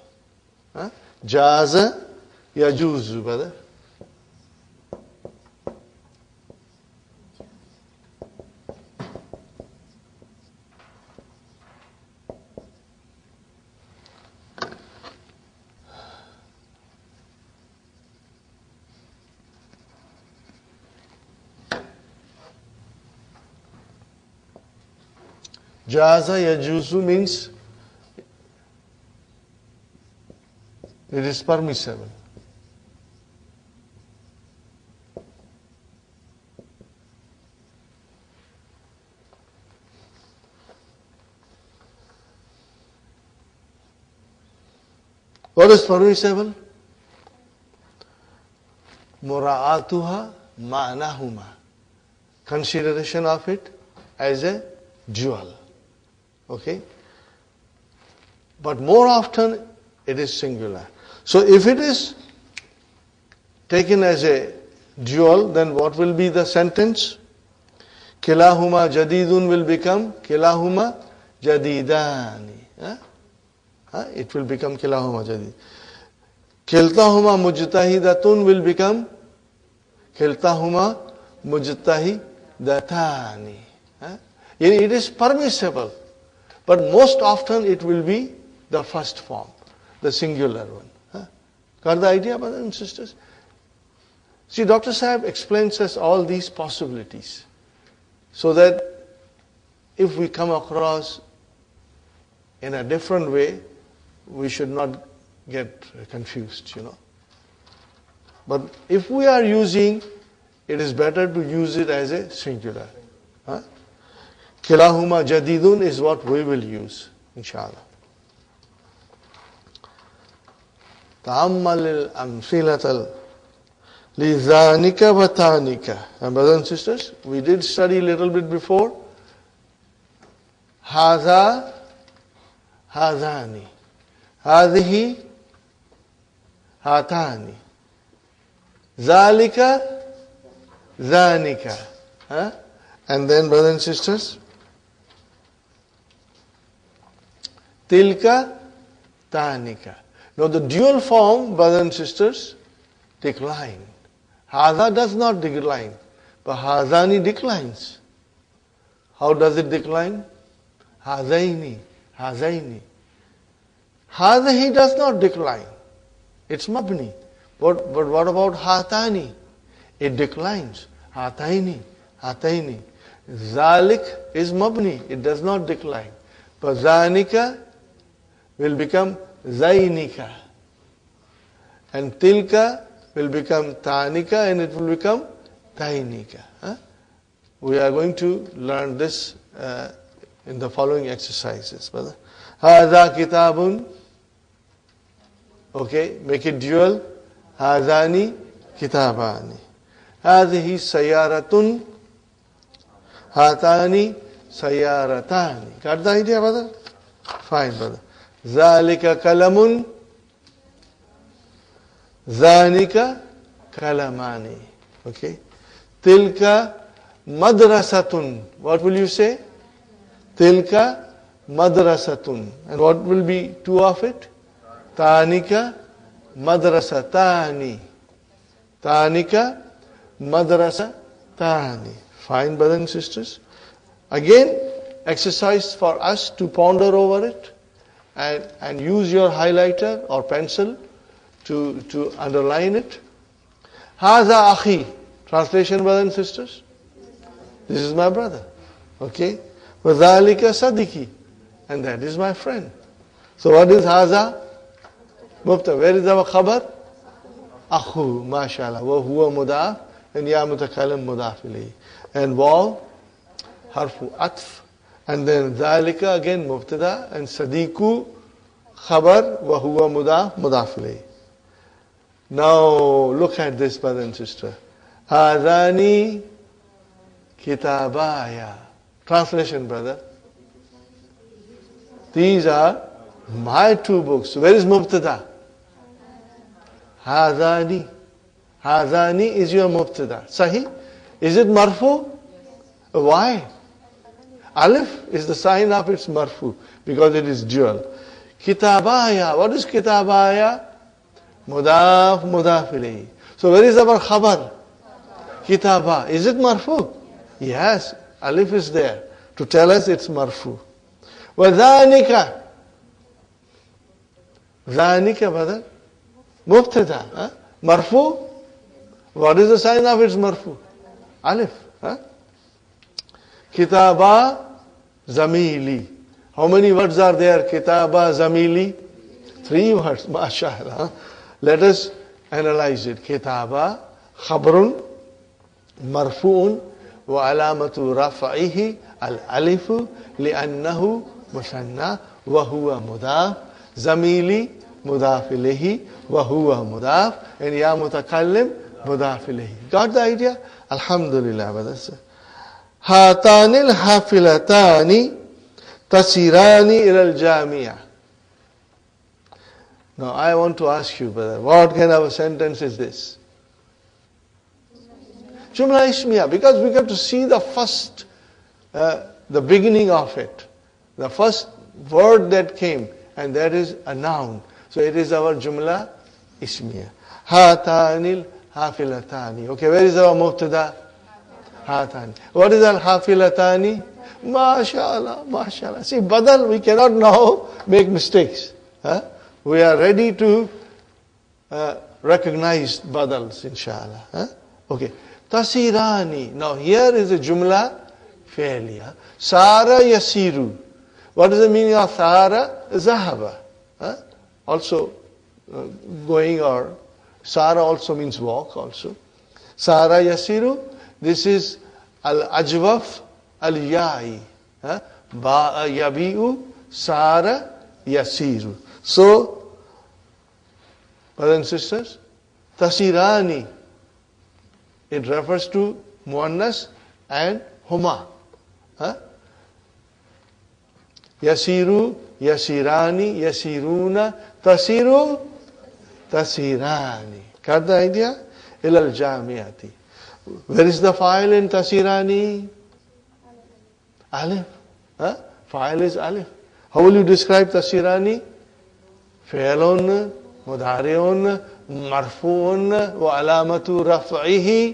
Jaza yajuzu, brother. Jaza yajuzu means it is permissible. What is permissible? Mura'atuha ma'nahuma. Consideration of it as a dual. Okay? But more often it is singular. So if it is taken as a dual, then what will be the sentence? Kilahuma jadidun will become kilahuma jadidani. It will become kilahuma jadid. Kiltahuma mujtahidatun will become kiltahuma mujtahidatani. It is permissible. But most often it will be the first form, the singular one. Got the idea, brothers and sisters? See, Dr. Sahib explains us all these possibilities so that if we come across in a different way, we should not get confused, But if we are using, it is better to use it as a singular. Kilahuma jadidun is what we will use, inshallah. Ta'ammal al-amfilatal lidhanika wa tanika. And brothers and sisters, we did study a little bit before. Hadha, hadhani. Hadhihi, hatani. Zalika, zanika. And then, brothers and sisters, tilka, tanika. Now the dual form, brothers and sisters, decline. Hadha does not decline, but hadhani declines. How does it decline? Hadaini, hadaini. Hadahi does not decline. It's mabni. But what about hatani? It declines. Hataini, hataini. Zalik is mabni. It does not decline. But zanika will become zainika. And tilka will become tanika and it will become tainika. We are going to learn this in the following exercises, brother. Hadha kitabun. Okay, make it dual. Hadani kitabani. Hadhihi sayaratun. Hatani sayaratani. Got the idea, brother? Fine, brother. Zalika kalamun. Zanika kalamani. Okay. Tilka madrasatun. What will you say? Tilka madrasatun. And what will be two of it? Tanika madrasatani. Tanika madrasatani. Fine, brothers and sisters. Again, exercise for us to ponder over it and use your highlighter or pencil to underline it. Haza akhi. Translation, brothers and sisters. This is my brother. Okay. Wadhalika sadiki. And that is my friend. So what is haza? Mubtada. Where is our khabar? Akhu. MashaAllah. Wa huwa mudaf. And ya mutakalim mudaf ilayhi. And waw. Harfu atf. And then dhalika again mubtada. And sadiku. Khabar. Wa huwa mudaf. Mudaf ilayhi. Now look at this, brother and sister. Hadani kitabaya. Translation, brother. These are my two books. Where is mubtada? Hadani. Hadani is your mubtada. Sahi? Is it marfu? Why? Alif is the sign of its marfu because it is dual. Kitabaya. What is kitabaya? Mudaf, mudaf ilayhi. So where is our khabar? Kitaba. Is it marfu? Yes. Alif is there to tell us it's marfu. Wadhanika. Dhanika, brother. Mubtada. Huh? Marfu. What is the sign of its marfu? Alif. Huh? Kitaba zamili. How many words are there? Kitaba zamili. 3 words. MashaAllah. Huh? Let us analyze it. Kitaba, khabrun, marfu'un, wa alamatu rafa'ihi al-alifu li'annahu musanna wa huwa mudaf. Zamili, mudaf ilayhi, wa huwa mudaf. And ya mutakallim, mudaf ilayhi. Got the idea? Alhamdulillah, brothers. Hatanil hafilatani tasirani ila al-jami'ah. Now I want to ask you, brother, what kind of a sentence is this? Jumla Ismiya, because we got to see the first, the beginning of it. The first word that came, and that is a noun. So it is our Jumla Ismiya. Hatanil hafilatani. Okay, where is our mubtada? Hatani. What is al hafilatani? MashaAllah, MashaAllah. See, badal, we cannot now make mistakes. Huh? We are ready to recognize badals, inshallah. Huh? Okay. Tasirani. Now here is a jumla failure. Sara yasiru. What is the meaning of Sara? Zahaba. Huh? Also going, or Sara also means walk also. Sara yasiru. This is al-ajwaf al-ya'i. Ba'a yabi'u. Sara yasiru. So, brothers and sisters, tasirani, it refers to muannas and huma. Yasiru, yasirani, yasiruna, tasiru, tasirani. Got the idea? Ilal jamiati. Where is the file in tasirani? Alif. File is alif. How will you describe tasirani? فعل مضارع مرفوع وعلامة رفعه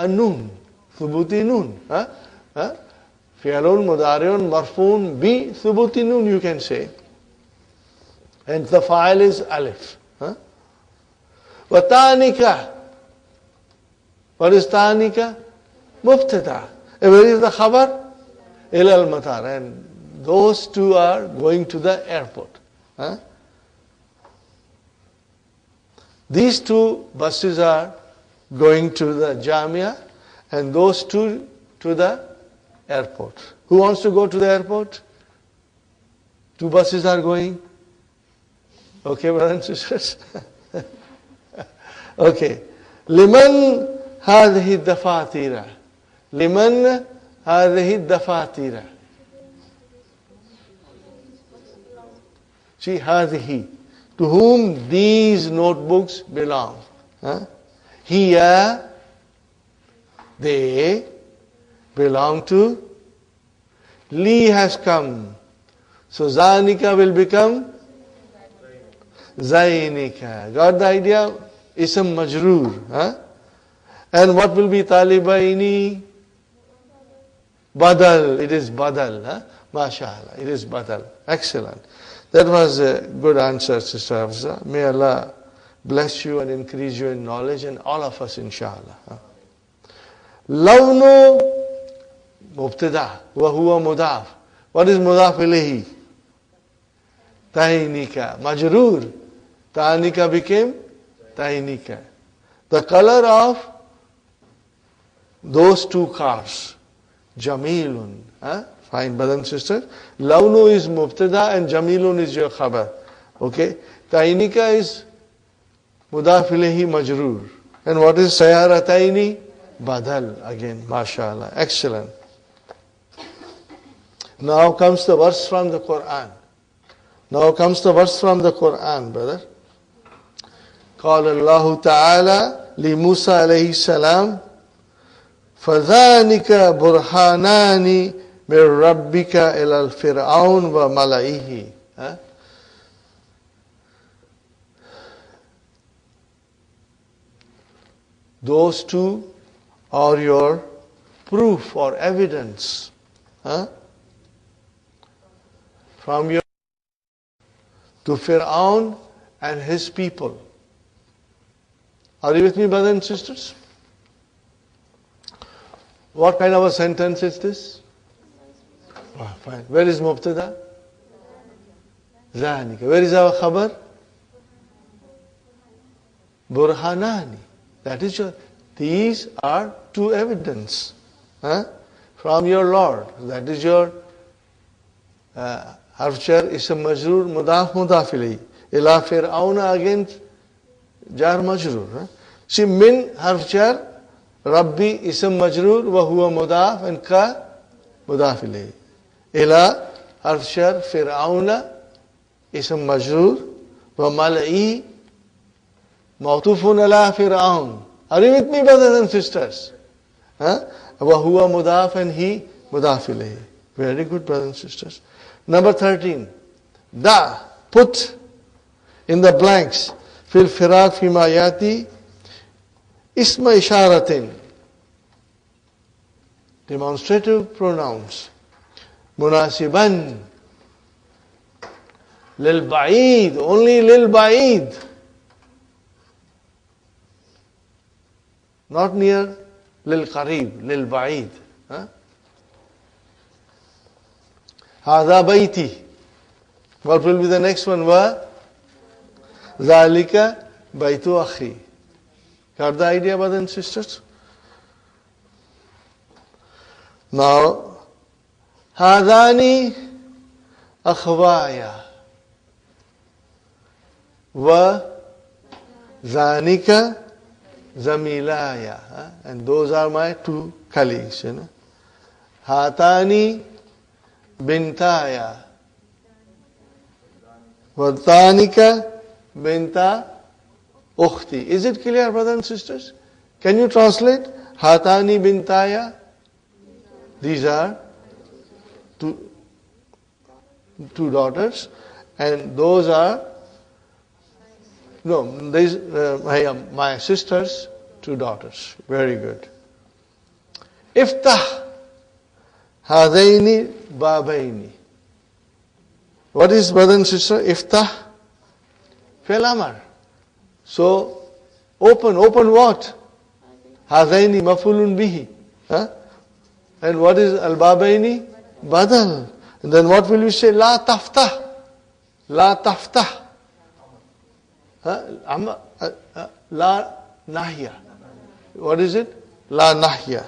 النون ثبوت نون فعل مضارع مرفوع بثبوت نون, you can say, and the file is alif. وتانكا. What is تانكا? مبتدا. Where is the khabar? إلى المطار. And those two are going to the airport. These two buses are going to the Jamia and those two to the airport. Who wants to go to the airport? Two buses are going. Okay, brothers and sisters? Okay. Liman hadhihi dafatira. Liman hadhihi dafatira. See, hadhihi. To whom these notebooks belong. Here, they belong to. Li has come. So Zanika will become Zainika. Got the idea? Ism Majroor. And what will be Talibaini? Badal. It is Badal. MashaAllah. It is Badal. Excellent. That was a good answer, Sister Hafsa. May Allah bless you and increase you in knowledge, and all of us, inshallah. Lawnu mubtada wa huwa mudaf. What is mudaf ilayhi? Tahinika. Majroor. Tahinika became Tahinika. The color of those two cars. Jamilun. Fine, brothers and sisters. Lawnu is mubtada and Jamilun is your khabar. Okay. Tahinika is mudaf ilayhi majroor. And what is sayarataini? Badal. Again, mashallah. Excellent. Now comes the verse from the Quran. Now comes the verse from the Quran, brother. قال الله تعالى لموسى عليه السلام فذلك برهانان من ربك إلى الفرعون وملئه. Those two are your proof or evidence. From your to Fir'aun and his people. Are you with me, brothers and sisters? What kind of a sentence is this? Fine. Where is Mubtada? Zanika. Where is our khabar? Burhanani. That is your. These are two evidence from your Lord. That is your harfjar ism majroor mudaf mudaf ilayhi. Ila fir'auna against jar majroor. See, min harfjar Rabbi ism majroor wa huwa mudaf and ka mudaf ilayhi. Ila harfjar fir'auna ism majroor wa mal'i mawtufun ala fir'aun. Are you with me, brothers and sisters? Wa huwa mudaf and he mudaf ilayhi. Very good, brothers and sisters. Number 13. Da, put in the blanks. Fil firaq fima yati isma isharatin. Demonstrative pronouns. Munasiban. Lil ba'id. Only lil ba'id. Not near lil qarib. Lil ba'id. Hada baiti. What will be the next one? Wa zalika baitu akhi. Got the idea, brothers and sisters? Now, hadani akhwaya wa zanika zamilaya. And those are my two colleagues. Hatani bintaya. Vatanika binta ukhti. Is it clear, brothers and sisters? Can you translate? Hatani bintaya. These are two daughters. And those are, no, these my sisters, two daughters. Very good. Iftah. Hadaini babaini. What is, brother and sister? Iftah. Fi'l amar. So, open what? Hadaini mafulun bihi. And what is al-babaini? Badal. And then what will we say? La taftah. La taftah. La nahya. What is it? La nahya.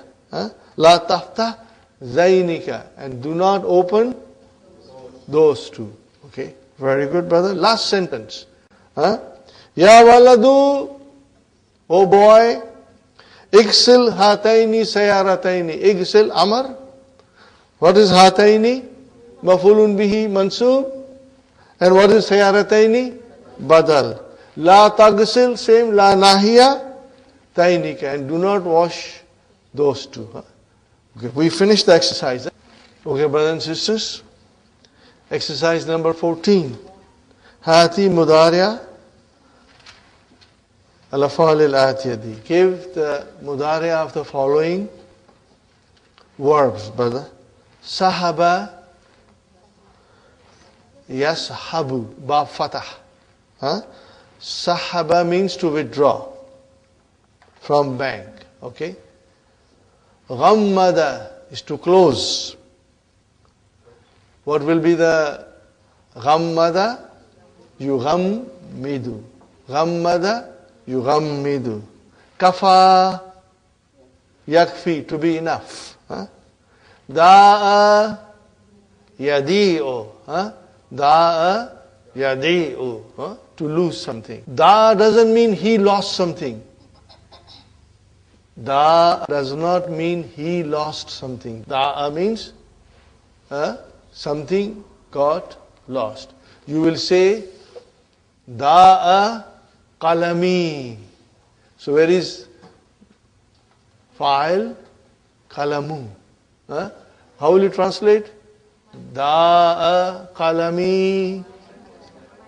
La taftah. Zainika, and do not open those two. Okay, very good, brother. Last sentence. Huh? Ya waladu, oh boy, igsil hataini sayarataini. Igsil amar. What is hataini? Mafulun bihi mansub. And what is sayarataini? Badal. La tagsil, same. La nahiya, tainika. And do not wash those two. Huh? Okay, we finished the exercise. Okay, brothers and sisters. Exercise number 14. Hati mudariya al-af'al al-atiyadi. Give the mudariya of the following verbs, brother. Sahaba yashabu, ba fatah. Huh? Sahaba means to withdraw from bank. Okay? Ghammada is to close. What will be the ghammada? Yughammidu. Ghammada, yughammidu. Kafa, yakfi, to be enough. Huh? Da'a, yadi'u. Huh? Da'a, yadi'u. Huh? To lose something. Da doesn't mean he lost something. Da does not mean he lost something. Da'a means something got lost. You will say, Da'a qalami. So where is fa'il? Qalamu. How will you translate? Da'a qalami.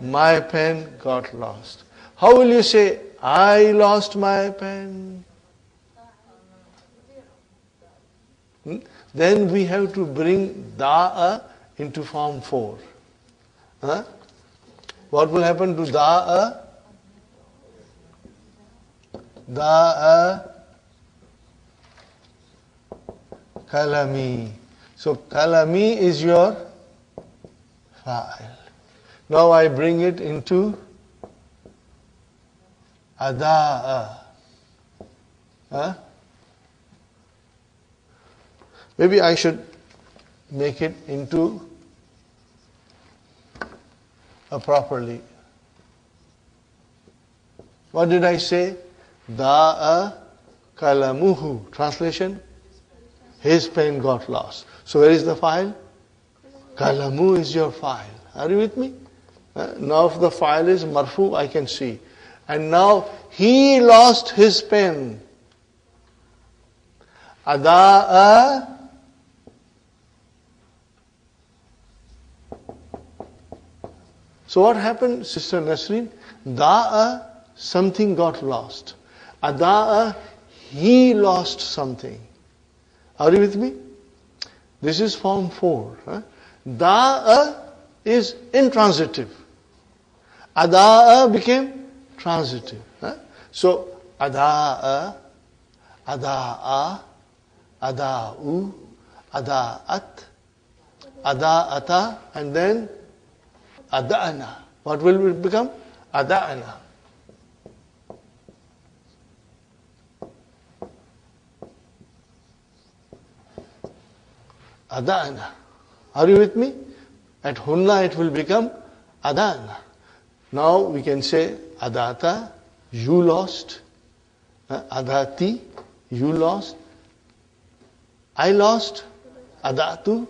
My pen got lost. How will you say, I lost my pen? Then we have to bring da'a into form 4. Huh? What will happen to da'a? Da'a kalami. So kalami is your fa'il. Now I bring it into ada'a. Huh? Maybe I should make it into a properly. What did I say? Da'a kalamuhu. Translation? His pen got lost. So where is the file? Kalamu is your file. Are you with me? Now if the file is marfu, I can see. And now he lost his pen. Ada'a. So what happened, Sister Nasreen? Da'a, something got lost. Ada'a, he lost something. Are you with me? This is form 4. Huh? Da'a is intransitive. Ada'a became transitive. Huh? So, ada'a, ada'a, ada'u, ada'at, ada'ata, and then ada'ana. What will it become? Ada'ana. Ada'ana. Are you with me? At hunna it will become ada'ana. Now we can say adata, you lost. Adati, you lost. I lost. Adatu.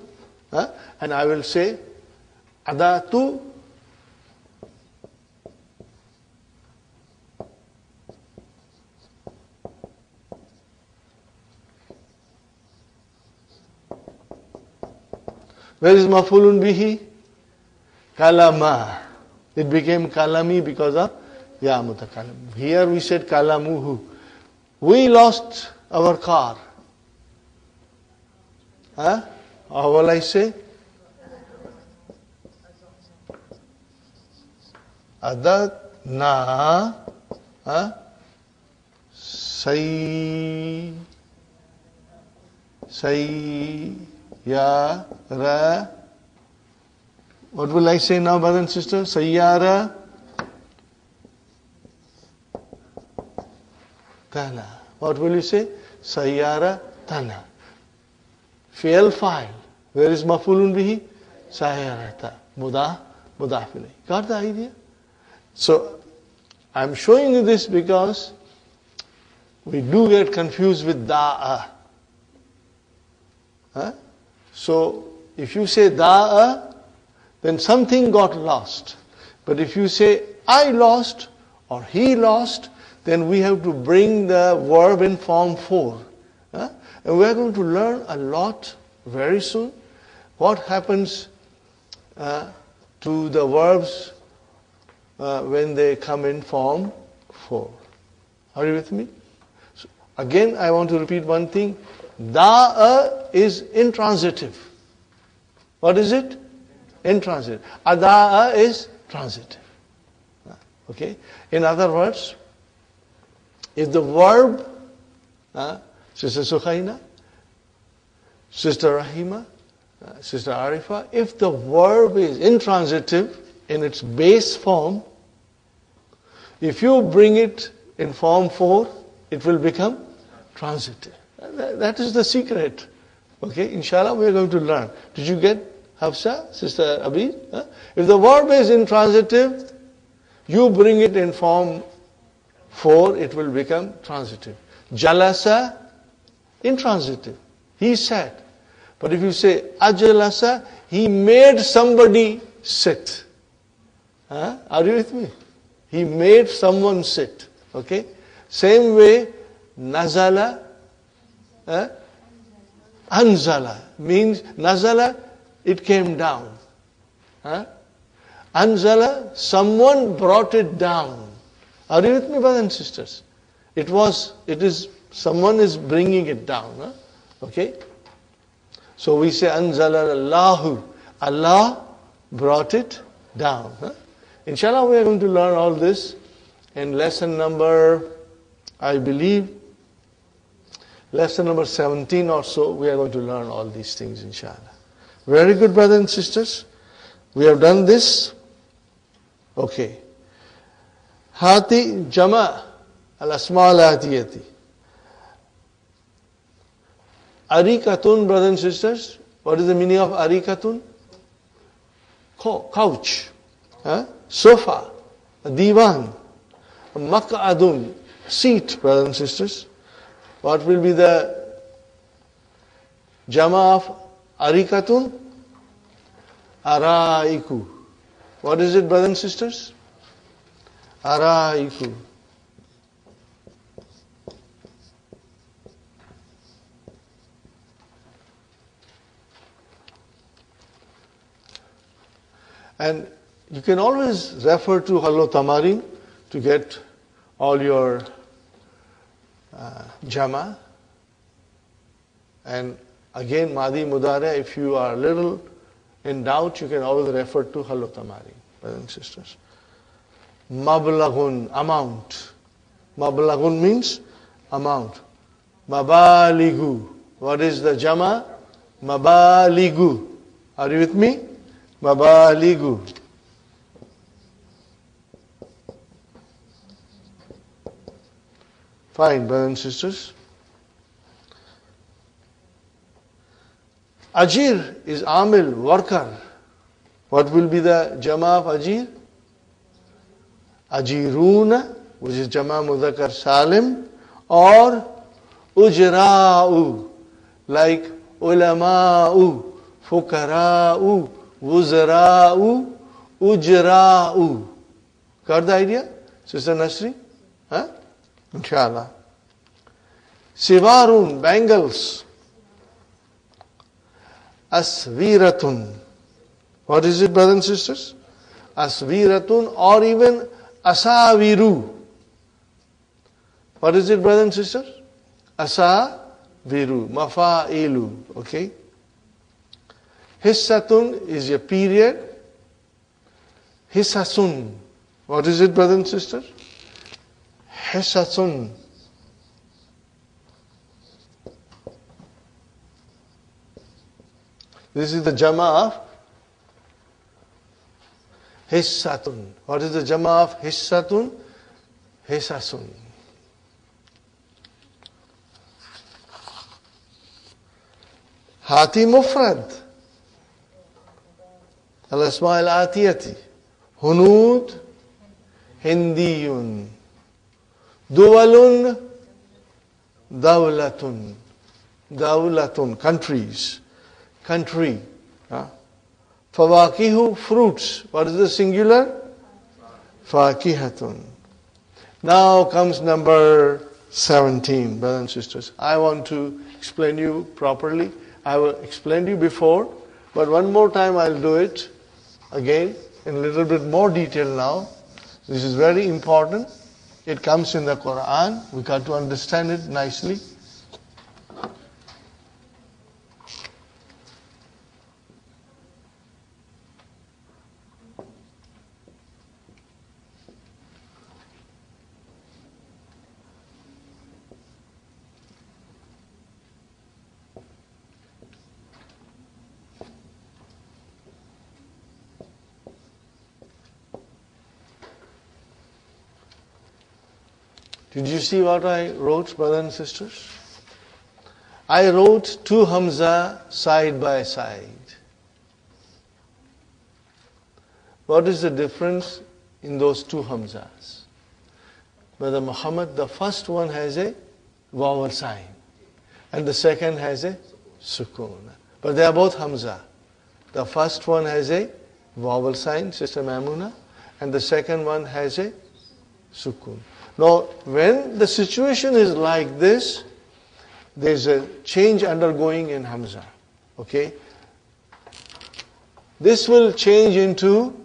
And I will say adatu. Where is mafulun bihi? Kalama. It became kalami because of ya mutakalim. Here we said kalamuhu. We lost our car. How will I say? Adatna Sayyara. What will I say now, brother and sister? Sayyara Tana. What will you say? Sayyara Tana. Fi'al fa'il. Where is mafulun bihi? Sayyarata. mudaf ilayh. Got the idea? So I'm showing you this because we do get confused with da'a. Huh? So if you say da'a, then something got lost. But if you say I lost or he lost, then we have to bring the verb in form 4. Huh? And we are going to learn a lot very soon. What happens to the verbs when they come in form 4. Are you with me? So again, I want to repeat one thing. Da'a is intransitive. What is it? Intransitive. Ada'a is transitive. Okay? In other words, if the verb, Sister Sukhaina, Sister Rahima, Sister Arifa, if the verb is intransitive in its base form, if you bring it in form 4, it will become transitive. That is the secret. Okay, inshallah we are going to learn. Did you get Hafsa, Sister Abid? If the verb is intransitive, you bring it in form 4, it will become transitive. Jalasa, intransitive. He sat. But if you say ajalasa, he made somebody sit. Are you with me? He made someone sit. Okay? Same way, nazala, anzala means nazala, it came down. Anzala, someone brought it down. Are you with me, brothers and sisters? Someone is bringing it down. Okay? So we say anzala Allahu. Allah brought it down. Inshallah, we are going to learn all this in lesson number, I believe, lesson number 17 or so. We are going to learn all these things, inshallah. Very good, brothers and sisters. We have done this. Okay. Hati jama al-asma al-atiyati. Arikatun, brothers and sisters. What is the meaning of arikatun? Couch. Sofa. Divan. Maq'adun. Seat, brothers and sisters. What will be the jama of arikatun? Araiku. What is it, brothers and sisters? Araiku. And you can always refer to Hallo Tamarin to get all your jama. And again, Madi Mudare, if you are a little in doubt, you can always refer to Hallo Tamarin, brothers and sisters. Mablaghun, amount. Mablaghun means amount. Mabaligu. What is the jama? Mabaligu. Are you with me? Mabaligu. Fine, brothers and sisters. Ajir is amil, worker. What will be the jama of ajir? Ajiruna, which is jama mudhakkar salim, or ujra'u, like ulama'u, fukara'u, wuzra'u, ujra'u. Got the idea? Sister Nasri? Inshallah. Sivarun, bangles. Asviratun. What is it, brothers and sisters? Asviratun, or even asaviru. What is it, brothers and sisters? Asaviru, mafa'ilu. Okay? Hissatun is a period. Hissasun. What is it, brothers and sisters? Hissasun. This is the jama of hissatun. What is the jama of hissatun? Hissasun. Hati mufrad. Al-asma al-atiyati. Hunud, Hindiyun. Duwalun, Dawlatun. Dawlatun, countries. Country. Fawakihu, fruits. What is the singular? Fakihatun. Now comes number 17, brothers and sisters. I want to explain you properly. I will explain you before, but one more time I'll do it again in a little bit more detail now. This is very important. It comes in the Quran. We got to understand it nicely. Did you see what I wrote, brothers and sisters? I wrote two Hamza side by side. What is the difference in those two Hamzas? Brother Muhammad, the first one has a vowel sign and the second has a sukoon. But they are both Hamza. The first one has a vowel sign, Sister Mamuna, and the second one has a sukoon. Now, when the situation is like this, there's a change undergoing in Hamza. Okay? This will change into,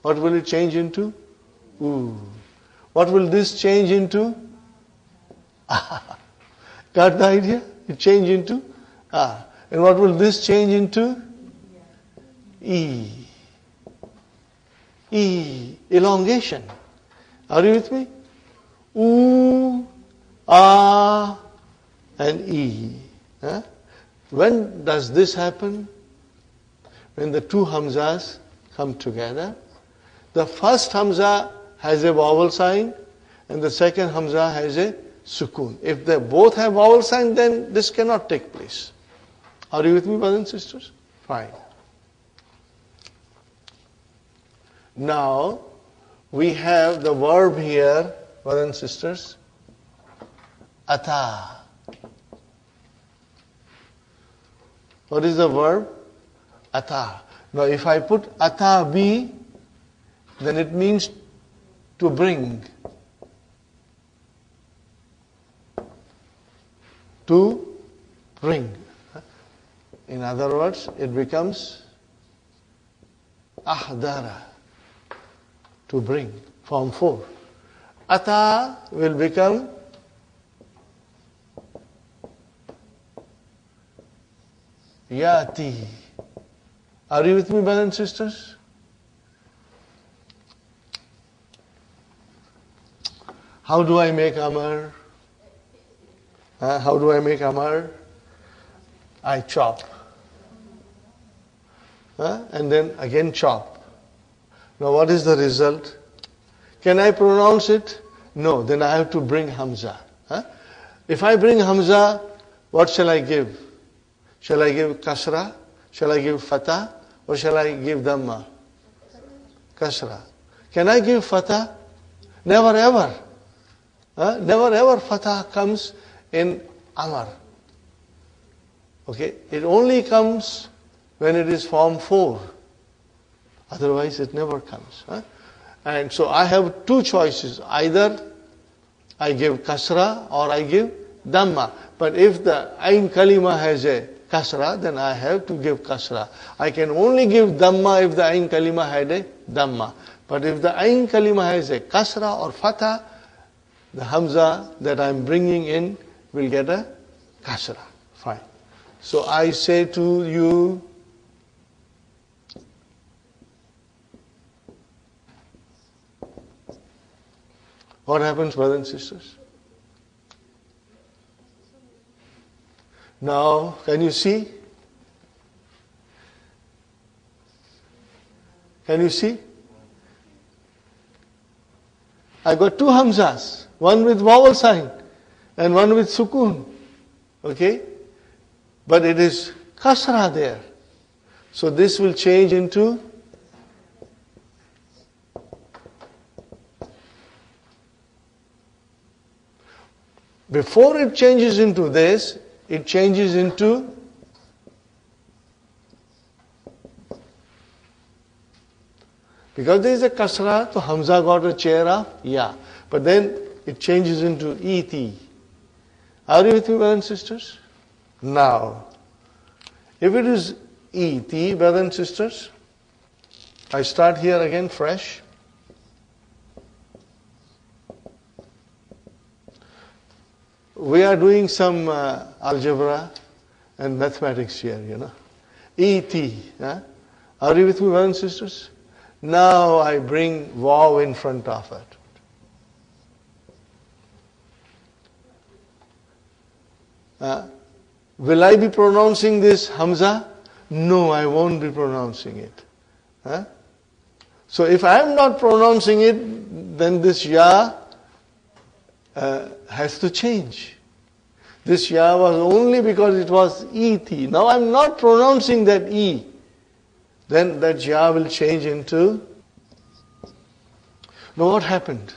what will it change into? Ooh. What will this change into? Got the idea? It change into? And what will this change into? E. E. Elongation. Are you with me? Oo, A, and E. When does this happen? When the two Hamzas come together. The first Hamza has a vowel sign and the second Hamza has a sukoon. If they both have vowel sign, then this cannot take place. Are you with me, brothers and sisters? Fine. Now, we have the verb here, brothers and sisters, ata. What is the verb? Ata. Now, if I put ata bi, then it means to bring. To bring. In other words, it becomes ahdara. To bring. Form 4. Ata will become yati. Are you with me, brothers and sisters? How do I make Amar? How do I make Amar? I chop. And then again chop. Now what is the result? Can I pronounce it? No, then I have to bring Hamza. If I bring Hamza, what shall I give? Shall I give Kasra? Shall I give Fatah? Or shall I give Dhamma? Kasra. Can I give Fatah? Never ever. Never ever Fatah comes in Amar. Okay? It only comes when it is form 4. Otherwise it never comes. And so I have two choices. Either I give Kasra or I give Dhamma. But if the Ain Kalima has a Kasra, then I have to give Kasra. I can only give Dhamma if the Ain Kalima had a Dhamma. But if the Ain Kalima has a Kasra or Fatah, the Hamza that I am bringing in will get a Kasra. Fine. So I say to you, what happens, brothers and sisters? Now, can you see? Can you see? I got two Hamzas, one with vowel sign and one with sukoon. Okay? But it is kasra there. So this will change into before it changes into this, it changes into because there is a kasra, so Hamza got a chair of ya. But then it changes into et. Are you with me, brothers and sisters? Now, if it is et, brothers and sisters, I start here again fresh. We are doing some algebra and mathematics here, Et. Are you with me, brothers and sisters? Now I bring waw in front of it. Will I be pronouncing this Hamza? No, I won't be pronouncing it. So if I am not pronouncing it, then this ya has to change. This ya was only because it was et. Now I am not pronouncing that e. Then that ya will change into. Now what happened?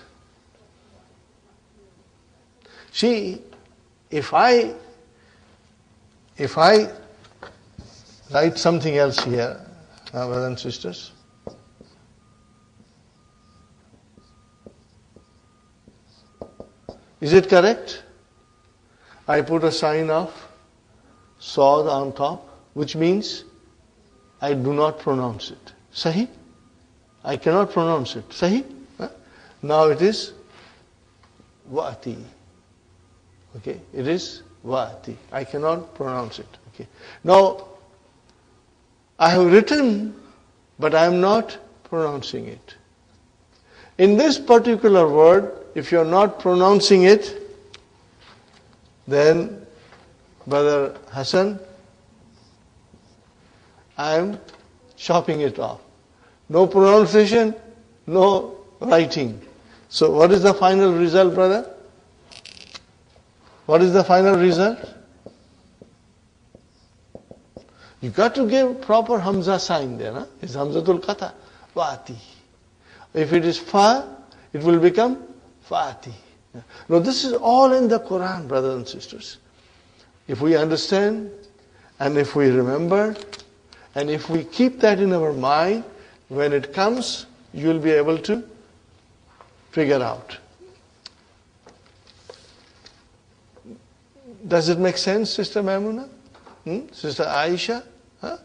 See, if I write something else here, brothers and sisters, is it correct? I put a sign of Saad on top, which means I do not pronounce it. Sahi? I cannot pronounce it. Sahi? Now it is Va'ati. Okay, it is Va'ati. I cannot pronounce it. Okay. Now, I have written, but I am not pronouncing it. In this particular word, if you are not pronouncing it, then, Brother Hassan, I am chopping it off. No pronunciation, no writing. So what is the final result, brother? What is the final result? You got to give proper Hamza sign there. Huh? It's Hamzatul Qata. Va'ati. If it is Fa, it will become Fa'ati. Now this is all in the Quran, brothers and sisters. If we understand, and if we remember, and if we keep that in our mind, when it comes, you will be able to figure out. Does it make sense, Sister Maimuna? Sister Aisha? Huh?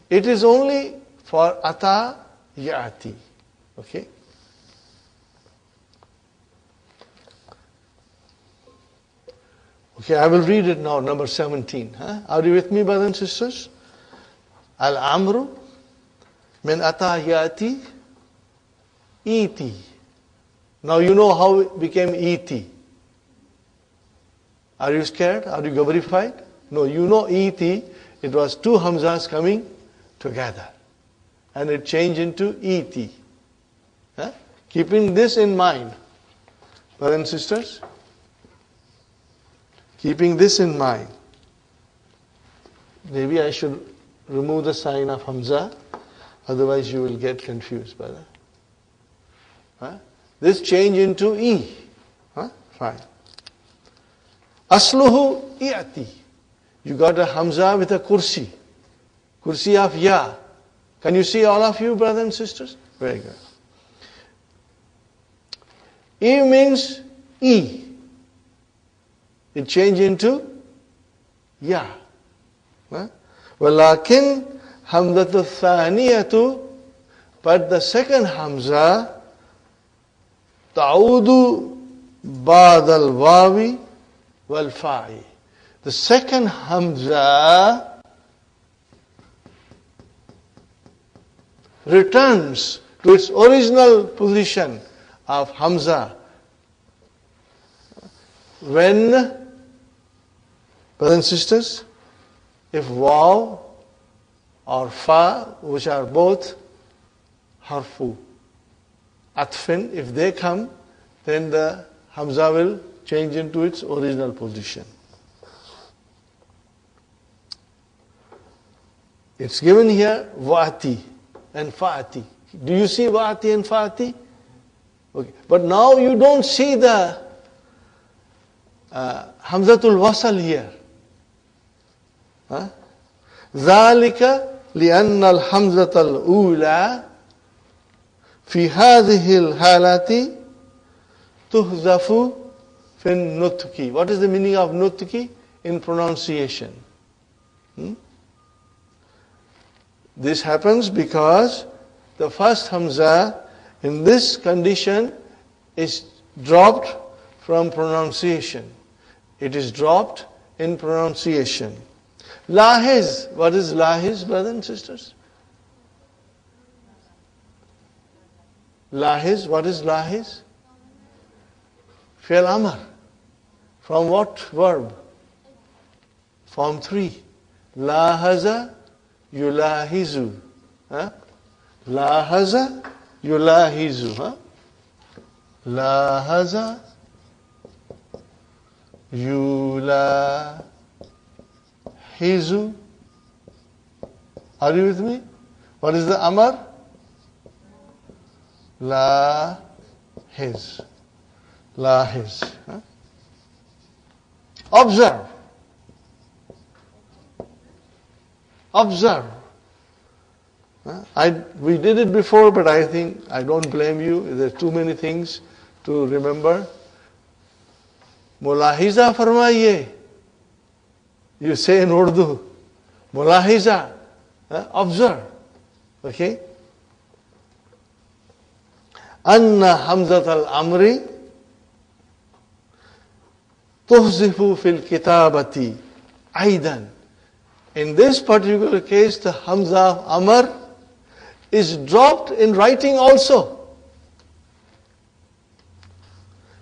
It is only for ata ya'ati. Okay? Okay, I will read it now, number 17. Huh? Are you with me, brothers and sisters? Al-amru min ata ya'ati iti. Now you know how it became iti. Are you scared? Are you gabarified? No, you know iti. It was two hamzas coming together. And it changed into iti. Huh? Keeping this in mind, brothers and sisters, keeping this in mind, maybe I should remove the sign of Hamza, otherwise you will get confused, brother. Huh? This change into E. Huh? Fine. Asluhu i'ati. You got a Hamza with a kursi. Kursi of Ya. Can you see all of you, brothers and sisters? Very good. E means E. It changed into Ya. Walakin hamzatu thaniyatu, but the second Hamza, ta'udu ba'dal wawi wal fa'i. The second Hamza returns to its original position of Hamza when, brothers and sisters, if waw or fa, which are both harfu atfin, if they come, then the Hamza will change into its original position. It's given here Vati and Fati. Do you see Vati and Fati? Okay. But now you don't see the Hamzatul Wasal here. ذلك لأن الحمزة الأولى في هذه الحالة تحذف في النطق. What is the meaning of nutki? In pronunciation. This happens because the first Hamza in this condition is dropped from pronunciation. It is dropped in pronunciation. Lahiz. What is lahiz, brothers and sisters? Lahiz. What is lahiz? Fi'l amr. From what verb? Form 3. Lahaza yulahizu. Lahaza yulahizu. Lahaza yulahizu. Are you with me? What is the amar? Lahiz. Lahiz. Observe. Observe. We did it before, but I think I don't blame you. There are too many things to remember. Mulahiza farmaiye. You say in Urdu. Mulahiza. Observe. Okay? Anna Hamzat al-Amri tuhzifu fil kitabati aidan. In this particular case, the Hamza of Amr is dropped in writing also.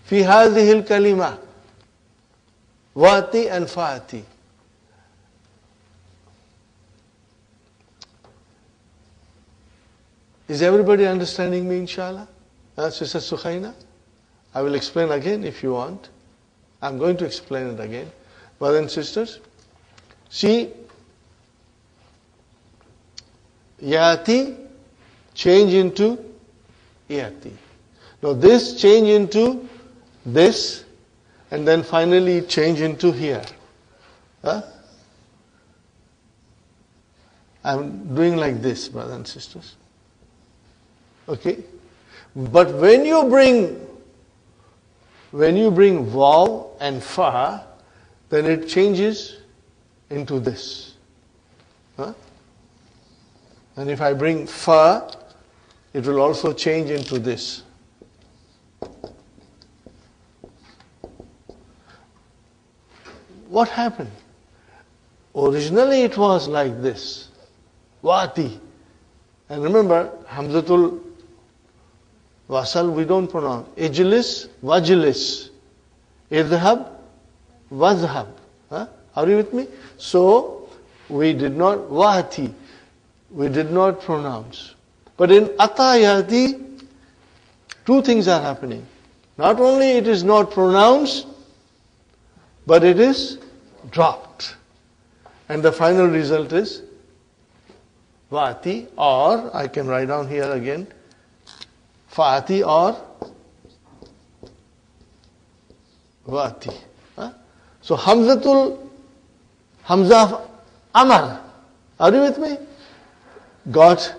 في هذه الكلمة واتي and فاتي. Is everybody understanding me, inshallah? Sister Sukhaina? I will explain again if you want. I'm going to explain it again. Brothers and sisters, see, Yati change into Yati. Now this change into this, and then finally change into here. I'm doing like this, brothers and sisters. Okay? But when you bring vav and fa, then it changes into this. And if I bring fa, it will also change into this. What happened? Originally it was like this. Wati. And remember, Hamzatul Wasal we don't pronounce. Ijlis, wajlis. Idhab, wazhab. Are you with me? So, we did not, wati. We did not pronounce. But in atayati, two things are happening. Not only it is not pronounced, but it is dropped. And the final result is vati, or I can write down here again, fati or vati. So Hamza of Amar, are you with me? Got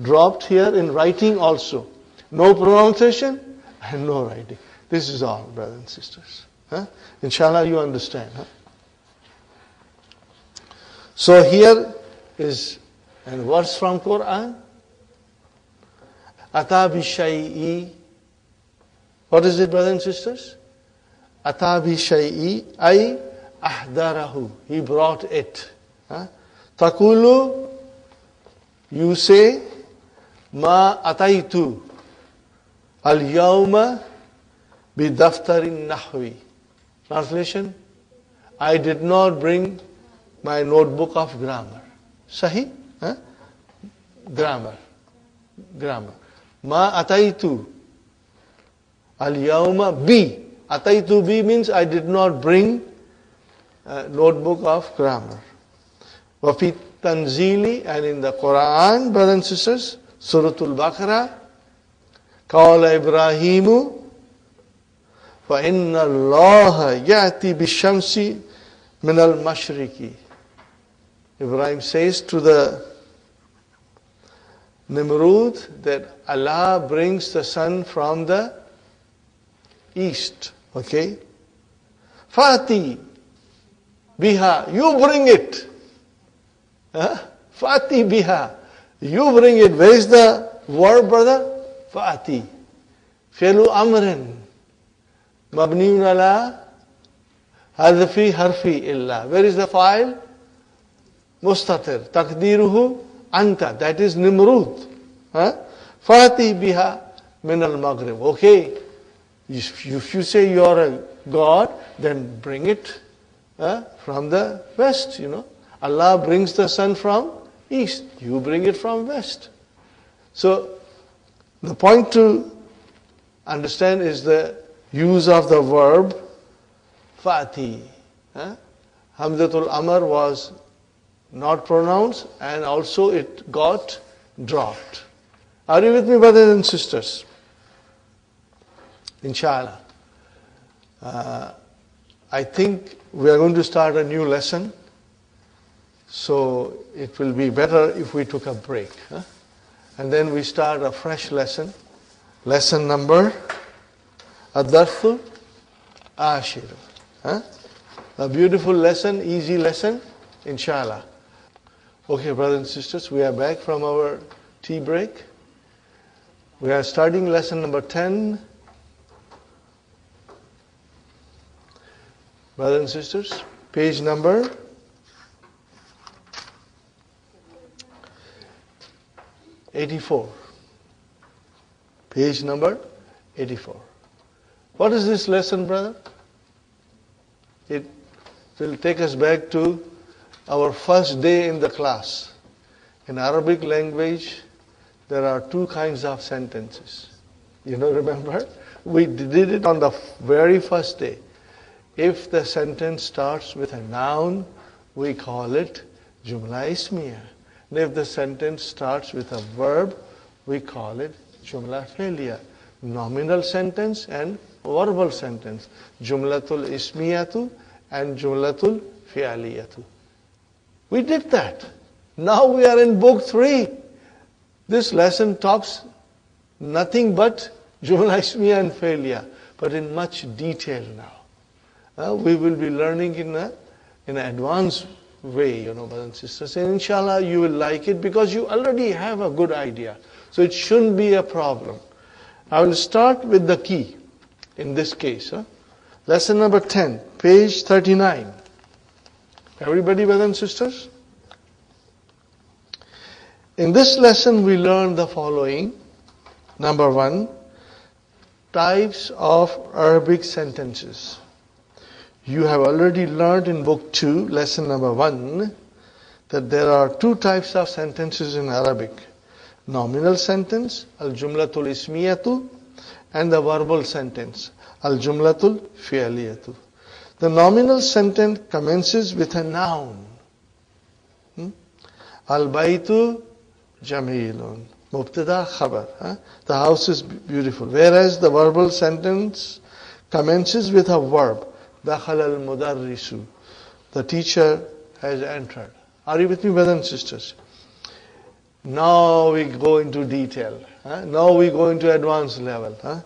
dropped here in writing also. No pronunciation and no writing. This is all, brothers and sisters. Inshallah you understand. So here is a verse from Quran. Ata bi shay'i. What is it, brothers and sisters? Ata bi shay'i ay ahdarahu. He brought it. Takulu, you say, ma ataitu al yawma bi daftarin nahwi. Translation: I did not bring my notebook of grammar. Sahi? Grammar. Ma ataitu al yawma bi. Ataitu bi means I did not bring a notebook of grammar. Wafi Tanzili, and in the Quran, brothers and sisters, Suratul Baqarah, Qala Ibrahimu, فَإِنَّ اللَّهَ يَأْتِي بِالشَّمْسِ مِنَ الْمَشْرِقِ. Ibrahim says to the Nimrud that Allah brings the sun from the east. Okay? Fati biha, you bring it. Fati biha, you bring it. Where is the verb, brother? Fati. Fi'lu amrin. Mabniun ala hadfi harfi illa. Where is the file? Mustatir. Taqdiruhu anta. That is Nimrud. Fati biha min al maghrib. Okay. If you say you are a God, then bring it from the west, Allah brings the sun from east. You bring it from west. So, the point to understand is the use of the verb Fati. Hamzatul Amr was not pronounced and also it got dropped. Are you with me, brothers and sisters? Inshallah. I think we are going to start a new lesson. So it will be better if we took a break. And then we start a fresh lesson. Lesson number Ad-Darthul Ashir. A beautiful lesson, easy lesson, inshallah. Okay, brothers and sisters, we are back from our tea break. We are starting lesson number 10. Brothers and sisters, page number 84. Page number 84. What is this lesson, brother? It will take us back to our first day in the class. In Arabic language, there are two kinds of sentences. Remember? We did it on the very first day. If the sentence starts with a noun, we call it Jumla Ismiya. And if the sentence starts with a verb, we call it Jumla Fi'liya. Nominal sentence and verbal sentence. Jumlatul Ismiyatu and Jumlatul Fi'aliyatu. We did that. Now we are in book 3. This lesson talks nothing but Jumla Ismiya and Fi'liya, but in much detail now. We will be learning in an advanced way, brothers and sisters. And inshallah, you will like it because you already have a good idea. So it shouldn't be a problem. I will start with the key in this case. Lesson number 10, page 39. Everybody, brothers and sisters? In this lesson, we learn the following. Number 1, types of Arabic sentences. You have already learned in book 2, lesson number 1, that there are two types of sentences in Arabic. Nominal sentence, al-jumlatul ismiyatu, and the verbal sentence, al-jumlatul fi'aliyatu. The nominal sentence commences with a noun. Al-baytu jamilun. Mubtada khabar. The house is beautiful. Whereas the verbal sentence commences with a verb. Dakhala al-mudarrisu. The teacher has entered. Are you with me, brothers and sisters? Now we go into detail. Now we go into advanced level.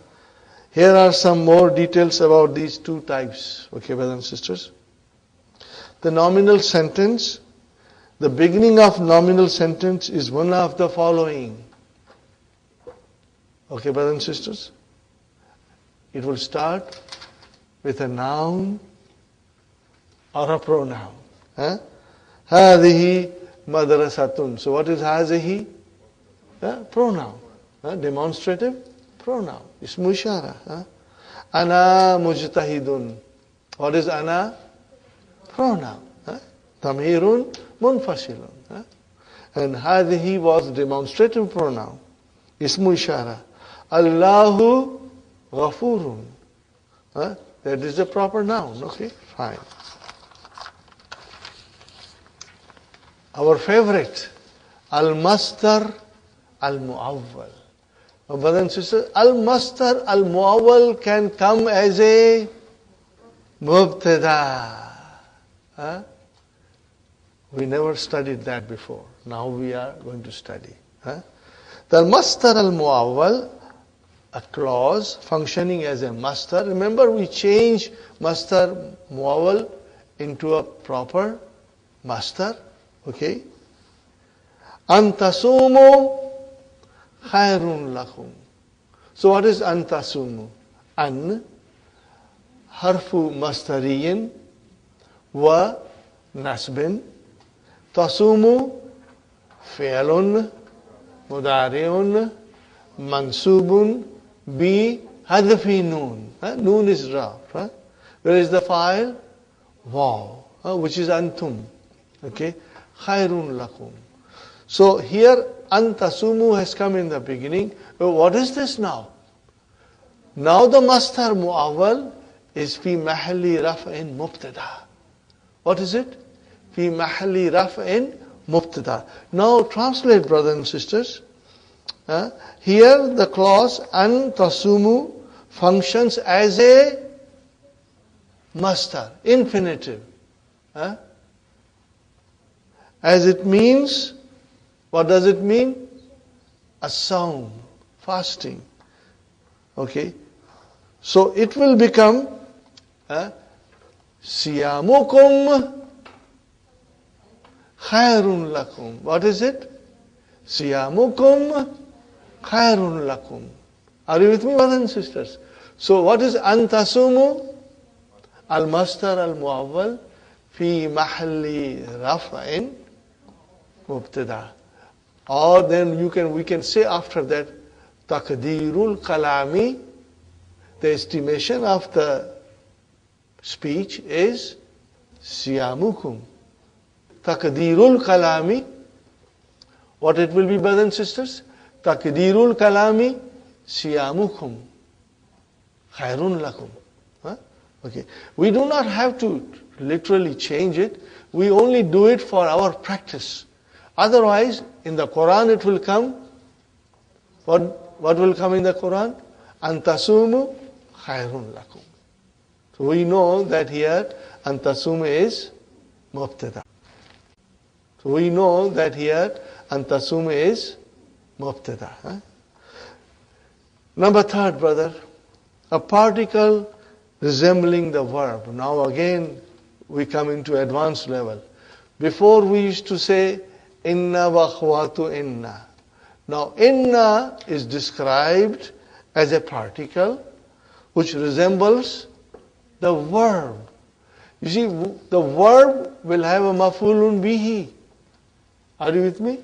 Here are some more details about these two types. Okay, brothers and sisters. The nominal sentence, the beginning of nominal sentence is one of the following. Okay, brothers and sisters. It will start with a noun or a pronoun. Hadihi madrasatun. So what is hazihi? Pronoun. Demonstrative pronoun. Ismu ishara. Ana mujtahidun. What is ana? Pronoun. Tamhirun munfasilun. And hadihi was demonstrative pronoun. Ismu ishara. Allahu ghafurun. That is the proper noun. Okay, fine. Our favorite, al-masdar al-mu'awwal. Brothers and sisters, al-masdar al-mu'awwal can come as a mubtada. Huh? We never studied that before. Now we are going to study. Huh? The masdar al-mu'awwal, a clause functioning as a masdar. Remember, we change masdar mu'awwal into a proper masdar. Okay? Antasumu khairun lakum. So what is antasumu? An harfu masdariyin wa nasbin. Tasumu fi'lun mudari'un mansubun bi hadfi noon. Noon is raf. Where is the file? Wow. Which is antum. Okay. Khairun lakum. So here antasumu has come in the beginning. What is this now? Now the masdar mu'awwal is fi mahalli raf'in mubtada. What is it? Fi mahalli raf'in mubtada. Now translate, brothers and sisters. Here the clause antasumu functions as a masdar, infinitive. As it means, what does it mean? A sawm, fasting. Okay. So it will become siyamukum khairun lakum. What is it? Siyamukum khairun lakum. Are you with me, brothers and sisters? So what is antasumu? Al-masdar al-mu'awwal fi mahalli raf'in mubtada. Or then we can say after that, taqdeerul kalami, the estimation of the speech is siyamukum. Taqdeerul kalami, what it will be, brothers and sisters? Taqdeerul kalami siyamukum khairun lakum. Okay. We do not have to literally change it. We only do it for our practice. Otherwise, in the Quran it will come. What will come in the Quran? Antasumu khairun lakum. So we know that here antasumu is mubtada. So we know that here antasumu is mubtada. Number third, brother, a particle resembling the verb. Now again we come into advanced level. Before we used to say inna wa akhwatu inna. Now inna is described as a particle which resembles the verb. You see, the verb will have a maf'ulun bihi. Are you with me?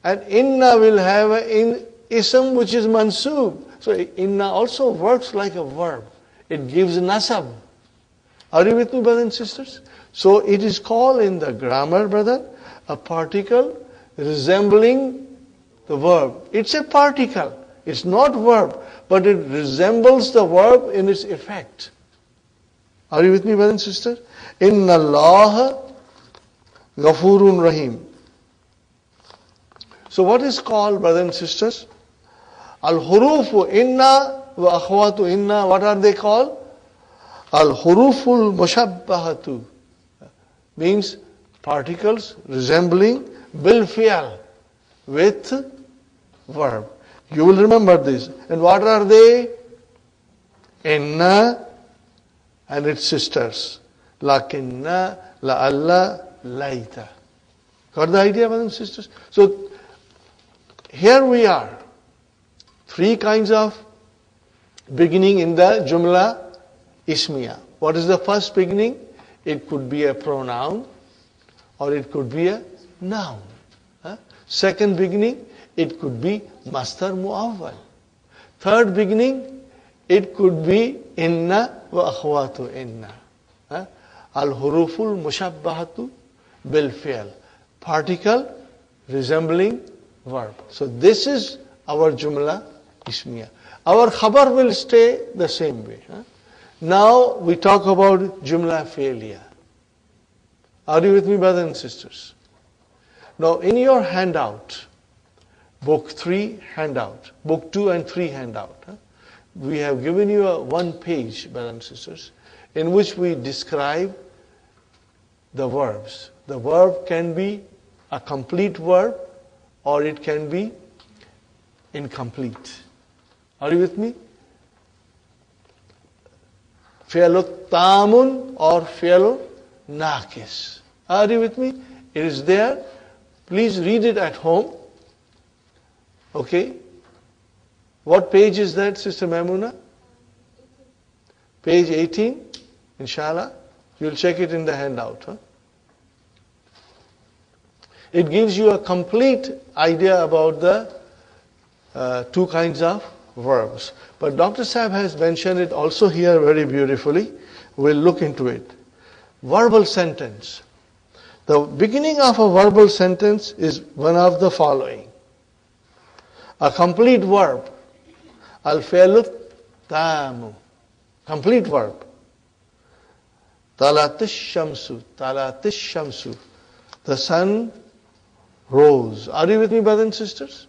And inna will have an ism which is mansub. So inna also works like a verb. It gives nasab. Are you with me, brothers and sisters? So it is called in the grammar, brother, a particle resembling the verb. It's a particle. It's not verb, but it resembles the verb in its effect. Are you with me, brothers and sisters? Inna Allah Ghafurun Rahim. So what is called, brothers and sisters? Al-hurufu inna wa akhwatu inna. What are they called? Al-huruful mushabbahatu. Means particles resembling bil fi'al, with verb. You will remember this. And what are they? Inna and its sisters. Lakinna, la'alla, laita. Got the idea, brothers and sisters? So here we are. Three kinds of beginning in the Jumla Ismiya. What is the first beginning? It could be a pronoun or it could be a noun. Second beginning, it could be Masdar Mu'awwal. Third beginning, it could be Inna wa akhwatu Inna. Al-huruful mushabbahatu bil fi'l. Particle resembling verb. So this is our Jumla Ismiya. Our khabar will stay the same way. Now we talk about Jumla Fi'liya. Are you with me, brothers and sisters? Now in your handout, book 3 handout, book 2 and 3 handout, we have given you a 1 page, brothers and sisters, in which we describe the verbs. The verb can be a complete verb or it can be incomplete. Are you with me? Fi'lu tamun or fi'lu nakis. Are you with me? It is there. Please read it at home. Okay? What page is that, Sister Maimuna? Page 18, inshallah. You'll check it in the handout. It gives you a complete idea about the 2 kinds of verbs. But Dr. Sahib has mentioned it also here very beautifully. We'll look into it. Verbal sentence. The beginning of a verbal sentence is one of the following. A complete verb. Al-fi'lu tamu. Complete verb. Talatish shamsu. Talatish shamsu. The sun rose. Are you with me, brothers and sisters?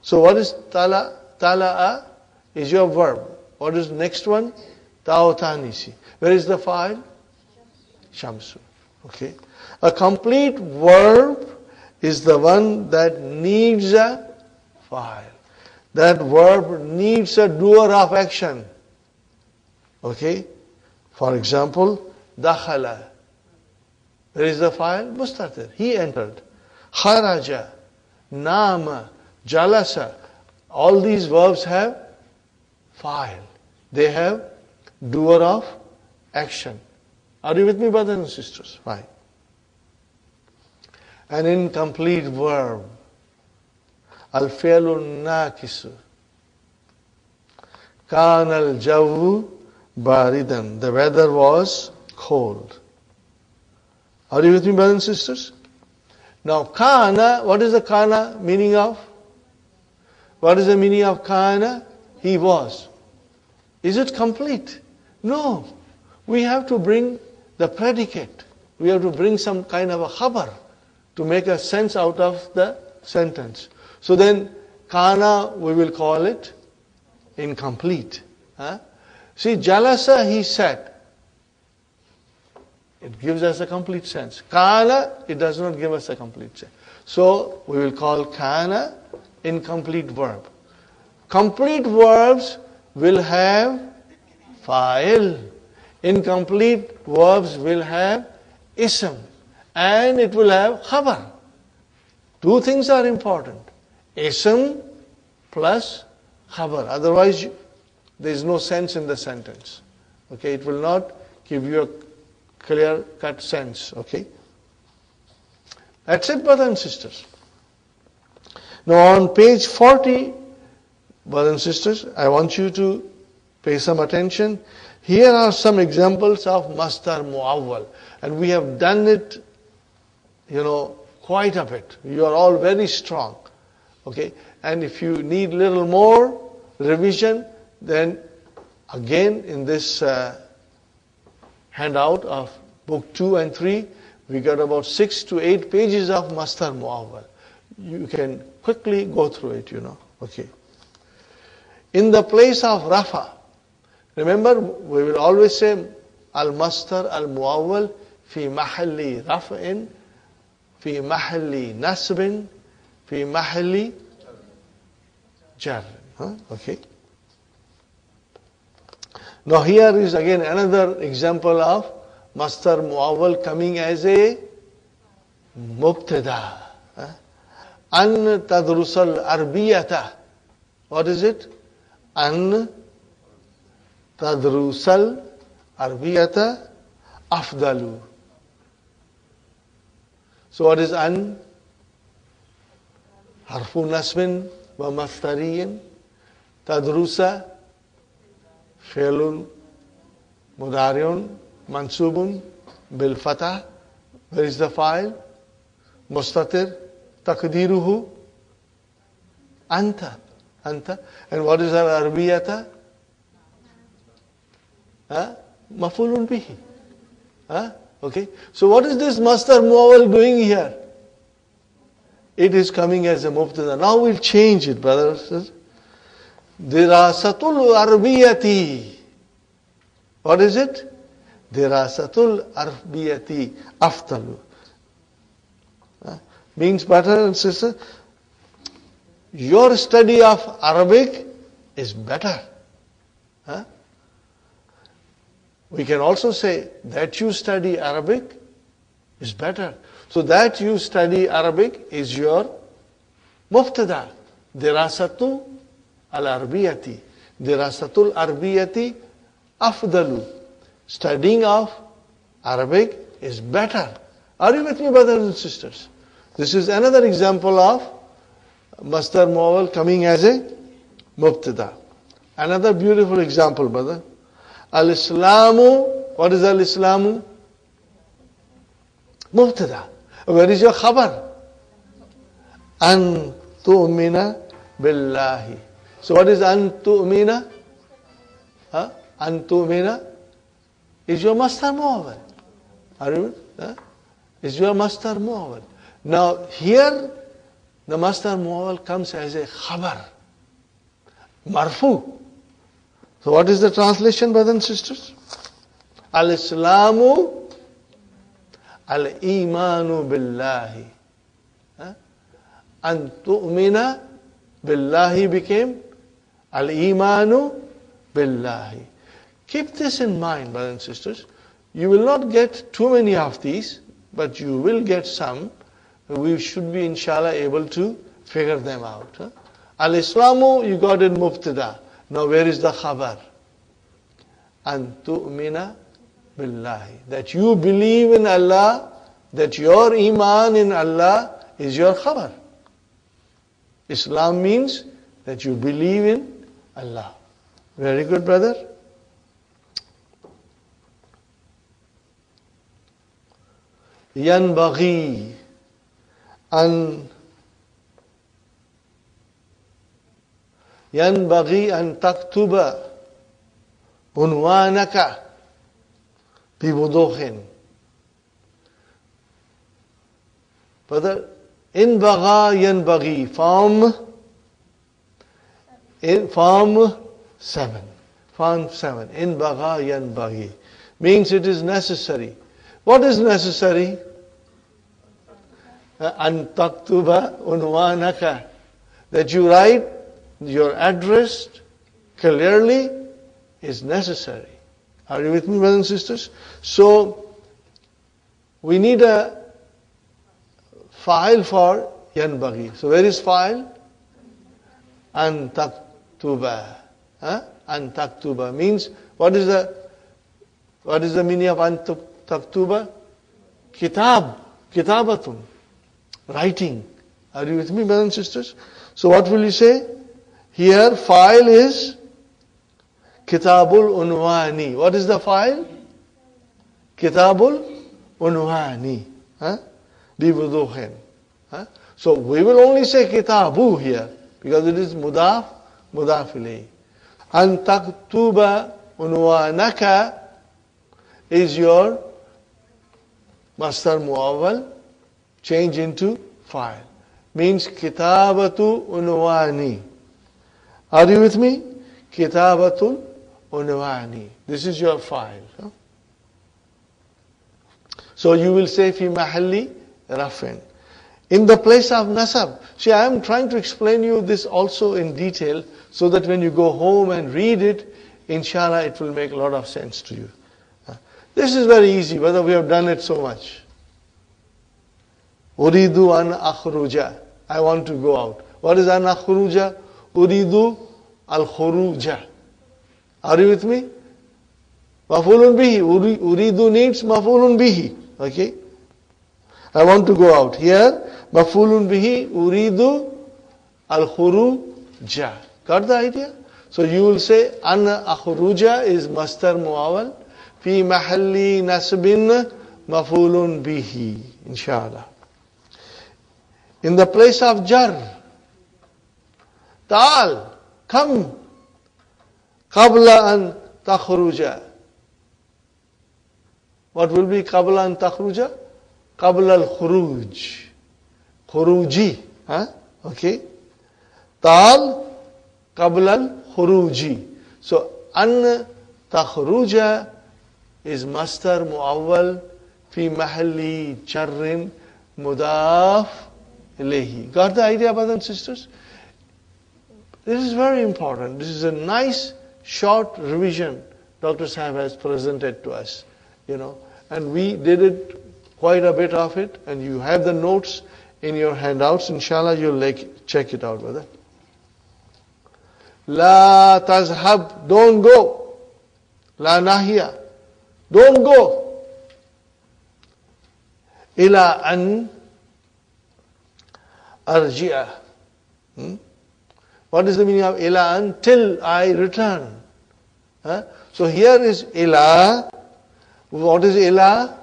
So what is tala? Tala'a is your verb. What is the next one? Ta'otanisi. Where is the fa'il? Shamsu. Okay. A complete verb is the one that needs a fa'il. That verb needs a doer of action. Okay. For example, dakhala. Where is the fa'il? Mustatir. He entered. Kharaja. Nama. Jalasa. All these verbs have fa'il. They have doer of action. Are you with me, brothers and sisters? Fine. An incomplete verb. Al-fi'lu nakisu. Kana al-jawu baridan. The weather was cold. Are you with me, brothers and sisters? Now, kana, what is the kana meaning of? What is the meaning of kana? He was. Is it complete? No. We have to bring the predicate. We have to bring some kind of a khabar to make a sense out of the sentence. So then, kana, we will call it incomplete. See, jalasa, he sat. It gives us a complete sense. Kana, it does not give us a complete sense. So, we will call kana incomplete verb. Complete verbs will have fa'il. Incomplete verbs will have ism. And it will have khabar. 2 things are important. Ism plus khabar. Otherwise, there is no sense in the sentence. Okay, it will not give you a clear-cut sense. Okay. That's it, brothers and sisters. Now on page 40, brothers and sisters, I want you to pay some attention. Here are some examples of masdar muawwal. And we have done it, quite a bit. You are all very strong. Okay? And if you need little more revision, then again in this handout of book 2 and 3, we got about 6 to 8 pages of masdar muawwal. You can quickly go through it, Okay. In the place of rafa, remember, we will always say al-masdar al-muawwal fi mahalli raf'in, fi mahalli nasbin, fi mahalli jar. Okay. Now here is again another example of masdar muawwal coming as a mubtada. An tadrusal arbiyata. What is it? An tadrusal arbiyata afdalu. So what is an? Harfu nasbin wa masdariyin. Tadrusa fi'lun mudari'un mansubun bil fatah. Where is the file? Mustatir. Taqdiruhu anta. Anta. And what is our arbiyata? Mafulun bihi. Okay. So what is this masdar muawwal doing here? it is coming as a mubtada. Now we'll change it, brothers. Dirasatul arbiyati. What is it? Dirasatul arbiyati afdalu. Means, brother and sister, your study of Arabic is better. We can also say that you study Arabic is better. So that you study Arabic is your mubtada. Dirasatu al-arbiyati. Dirasatul arbiyati afdalu. Studying of Arabic is better. Are you with me, brothers and sisters? This is another example of masdar muawwal coming as a mubtada. Another beautiful example, brother. Al-Islamu, what is Al-Islamu? Mubtada. Where is your khabar? An tu'mina billahi. So what is an tu'mina? An tu'mina is your masdar muawwal. Are you? Is your masdar muawwal. Now here the masdar muawwal comes as a khabar. Marfu. So what is the translation, brothers and sisters? Al-Islamu al-imanu billahi. An tu'mina billahi became al-imanu billahi. Keep this in mind, brothers and sisters. You will not get too many of these, but you will get some. We should be, inshallah, able to figure them out. Al-Islamu, you got in mubtada. Now where is the khabar? An tu'mina billahi. That you believe in Allah, that your iman in Allah is your khabar. Islam means that you believe in Allah. Very good, brother. Yanbaghi an taktuba unwanaka biwuduhin. Brother, inbagha yanbaghi, form 7. Form 7. Inbagha yanbaghi means it is necessary. What is necessary? An taktuba unwanaka, that you write your address clearly is necessary. Are you with me, brothers and sisters? So we need a file for yanbaghi. So where is file? An taktuba. An taktuba means what is the meaning of an taktuba? Kitab. Kitabatun. Writing. Are you with me, brothers and sisters? So what will you say? Here file is Kitabul Unwani. What is the file? Kitabul Unwani. Biwuduhin. So we will only say Kitabu here because it is mudaf ilayhi. An taktuba unwanaka is your masdar muawwal change into file. Means kitabatu unwani. Are you with me? Kitabatul unwani. This is your file. So you will say fi mahalli rafin. In the place of nasab. See, I am trying to explain you this also in detail so that when you go home and read it, inshallah it will make a lot of sense to you. This is very easy, whether we have done it so much. Uridu an akhruja. I want to go out. What is an akhruja? Uridu al-khuruja. Are you with me? Maf'ulun bihi. Uridu needs maf'ulun bihi. Okay? I want to go out. Here, maf'ulun bihi, uridu al-khuruja. Got the idea? So you will say, an akhruja is masdar muawwal. Fi mahalli nasbin maf'ulun bihi. Inshallah. In the place of jar, ta'al, come, qabla an takhruja. What will be qabla an takhruja? Qabla al-khuruj. khuruji. Okay. Tal qabla khuruji. So an takhruja is masdar muawwal fi mahalli jarrin mudaf ilayhi. Got the idea, brothers and sisters? This is very important. This is a nice short revision Dr. Sahib has presented to us, and we did it, quite a bit of it, and you have the notes in your handouts. Inshallah, you'll check it out, brother. La tazhab, don't go. La nahiya, don't go. Ila an arji'a. What is the meaning of ila? Until I return. So here is ila. What is ila?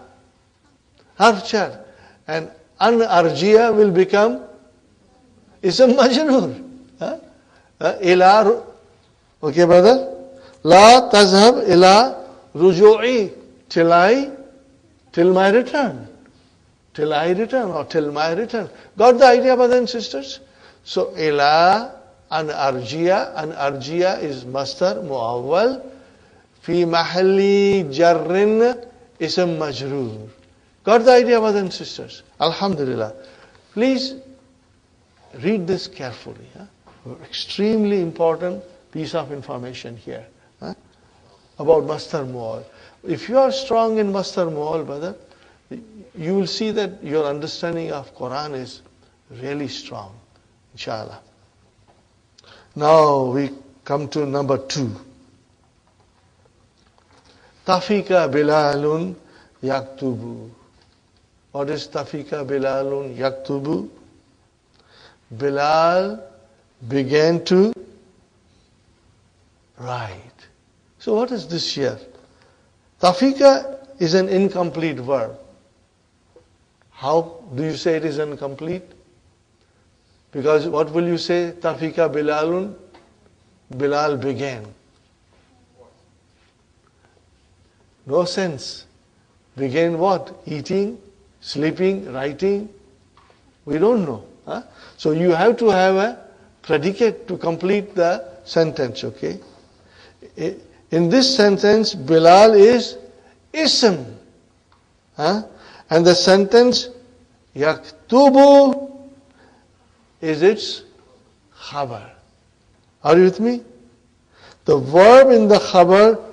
Harfchar. And an arjiya will become ism majroor. Ila. Okay, brother? La tazhab ila ruju'i. Till my return. Till I return or till my return. Got the idea, brothers and sisters? So ila an arjiya is masdar muawwal fi mahalli jarrin ism majroor. Got the idea, brothers and sisters? Alhamdulillah. Please read this carefully. Extremely important piece of information here about masdar muawwal. If you are strong in masdar muawwal, brother, you will see that your understanding of Quran is really strong, inshallah. Now we come to number 2. Tafika Bilalun yaktubu. What is Tafika Bilalun yaktubu? Bilal began to write. So what is this here? Tafika is an incomplete verb. How do you say it is incomplete? Because what will you say? Tafika Bilalun. Bilal began. No sense. Began what? Eating, sleeping, writing? We don't know. So you have to have a predicate to complete the sentence, okay? In this sentence, Bilal is ism. And the sentence, yaktubu, is its khabar. Are you with me? The verb in the khabar,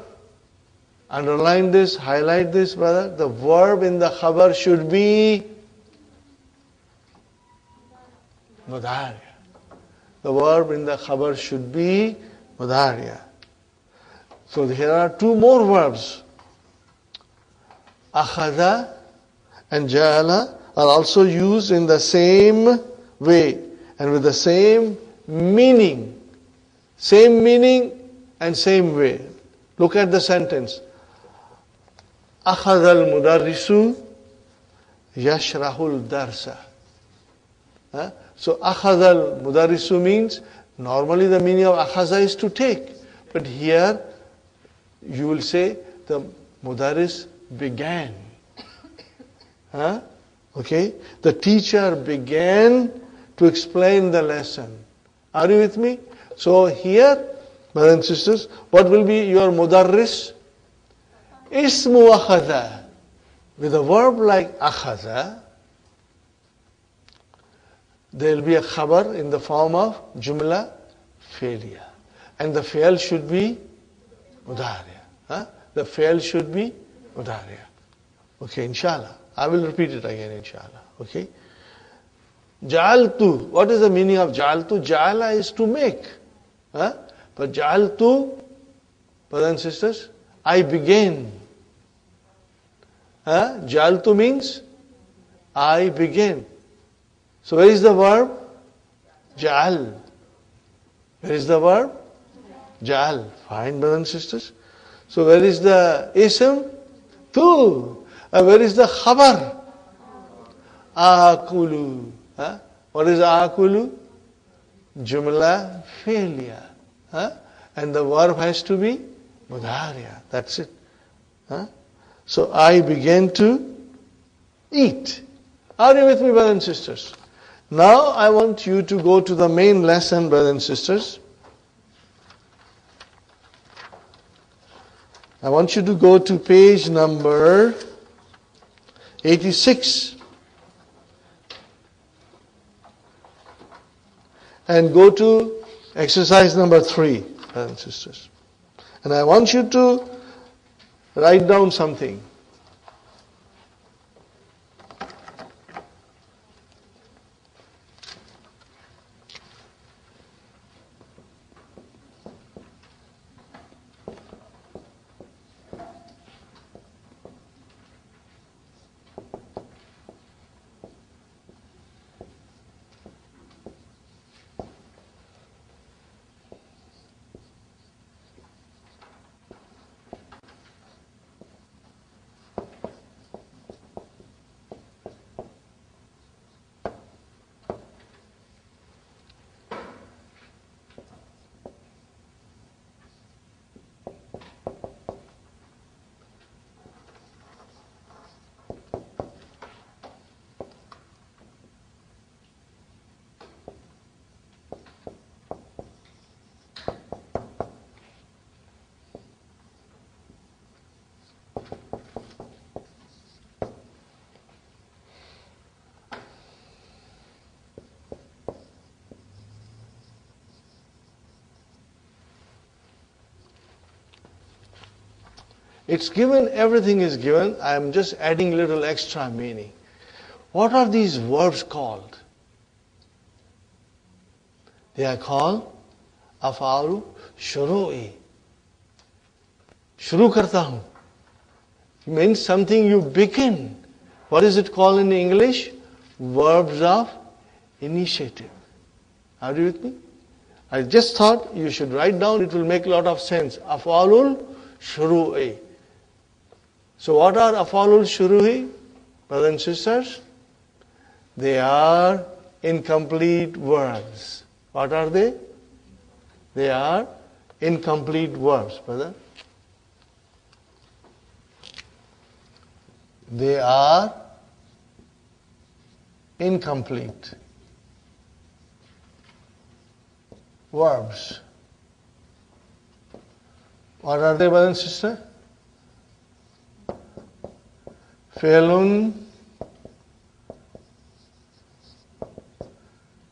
underline this, highlight this, brother. The verb in the khabar should be mudhariya. The verb in the khabar should be mudhariya. So here are 2 more verbs. Akhadha and ja'ala are also used in the same way and with the same meaning. Same meaning and same way. Look at the sentence. Akhadha al-mudarrisu yashrahul darsa. So akhadha al-mudarrisu means, normally the meaning of akhadha is to take. But here you will say the mudarris began. Okay? The teacher began to explain the lesson. Are you with me? So here, brothers and sisters, what will be your mudarris? Ismu akhadha. With a verb like akhadha, there will be a khabar in the form of jumla failure. And the fail should be mudhariya. The fail should be mudhariya. Okay, inshallah. I will repeat it again, inshallah. Okay? Ja'altu. What is the meaning of ja'altu? Ja'ala is to make. But ja'altu, brothers and sisters, I began. Ja'altu means I began. So where is the verb? Ja'al. Where is the verb? Ja'al. Fine, brothers and sisters. So where is the ism? Tu. Where is the khabar? Akulu. What is akulu? Jumla failure. And the verb has to be mudhariya. That's it. So I began to eat. Are you with me, brothers and sisters? Now I want you to go to the main lesson, brothers and sisters. I want you to go to page number 86 and go to exercise number 3, brothers and sisters. And I want you to write down something. It's given, everything is given. I am just adding little extra meaning. What are these verbs called? They are called afalu shuru'i. Shuru karta hu. Means something you begin. What is it called in English? Verbs of initiative. Are you with me? I just thought you should write down, it will make a lot of sense. Afalul shuru'i. So what are afalul shuru'i, brothers and sisters? They are incomplete verbs. What are they? They are incomplete verbs, brother. They are incomplete verbs. What are they, brother and sister? Felun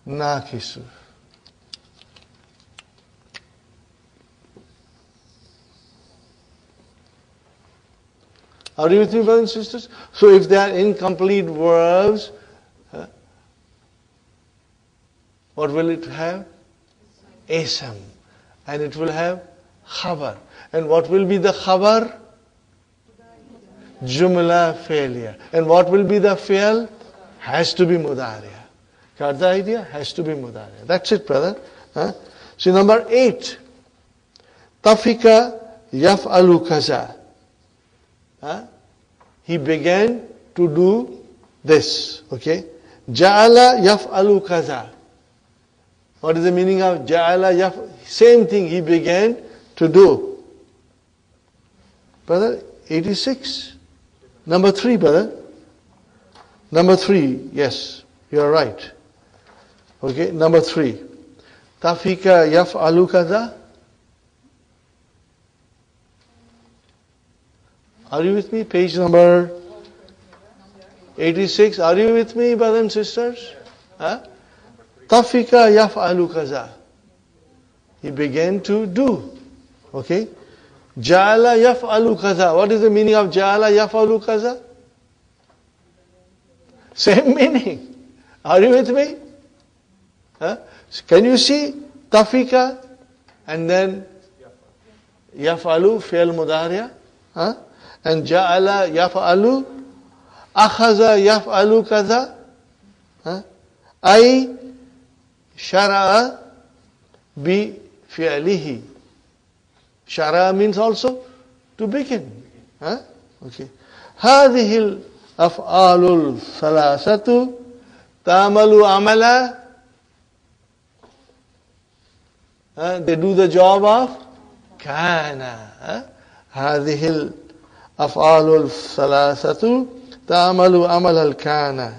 nakisu. Are you with me, brothers and sisters? So if they are incomplete verbs, what will it have? Ism. And it will have khabar. And what will be the khabar? Jumla failure. And what will be the fail? Has to be mudariya. Got the idea? Has to be mudariya. That's it, brother. So number 8. Tafika yaf'alu kaza. He began to do this. Okay? Ja'ala yaf'alu kaza. What is the meaning of ja'ala yaf? Same thing he began to do. Brother, 86. Number 3, brother. Number 3, yes, you are right. Okay, number 3. Tafika yaf'alu kaza. Are you with me? Page number 86. Are you with me, brothers and sisters? Tafika yaf'alu kaza. He began to do. Okay? Ja'ala yaf'alu kaza. What is the meaning of ja'ala yaf'alu kaza? Same meaning. Are you with me? Can you see tafika and then yaf'alu fi'l mudariya? And ja'ala yaf'alu, akhaza yaf'alu kaza, ay shara'a bi fi'lihi. Shara'a means also to begin. Okay. هذه الأفعال الثلاثة تعمل عملا. They do the job of kana. هذه الأفعال الثلاثة تعمل عمل الكان.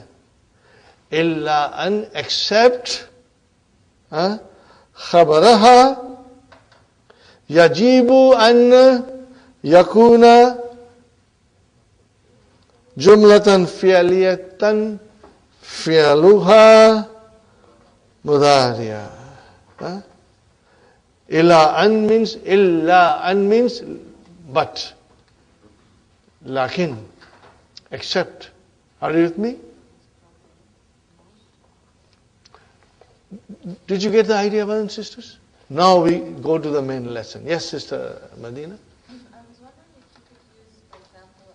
illa an, except khabaraha yajibu an yakuna jumlatan fi'liyatan fi'luha mudariya. Illa an means but, lakin, except. Are you with me? Did you get the idea, brothers and sisters? Now we go to the main lesson. Yes, Sister Medina? I was wondering if you could use, for example,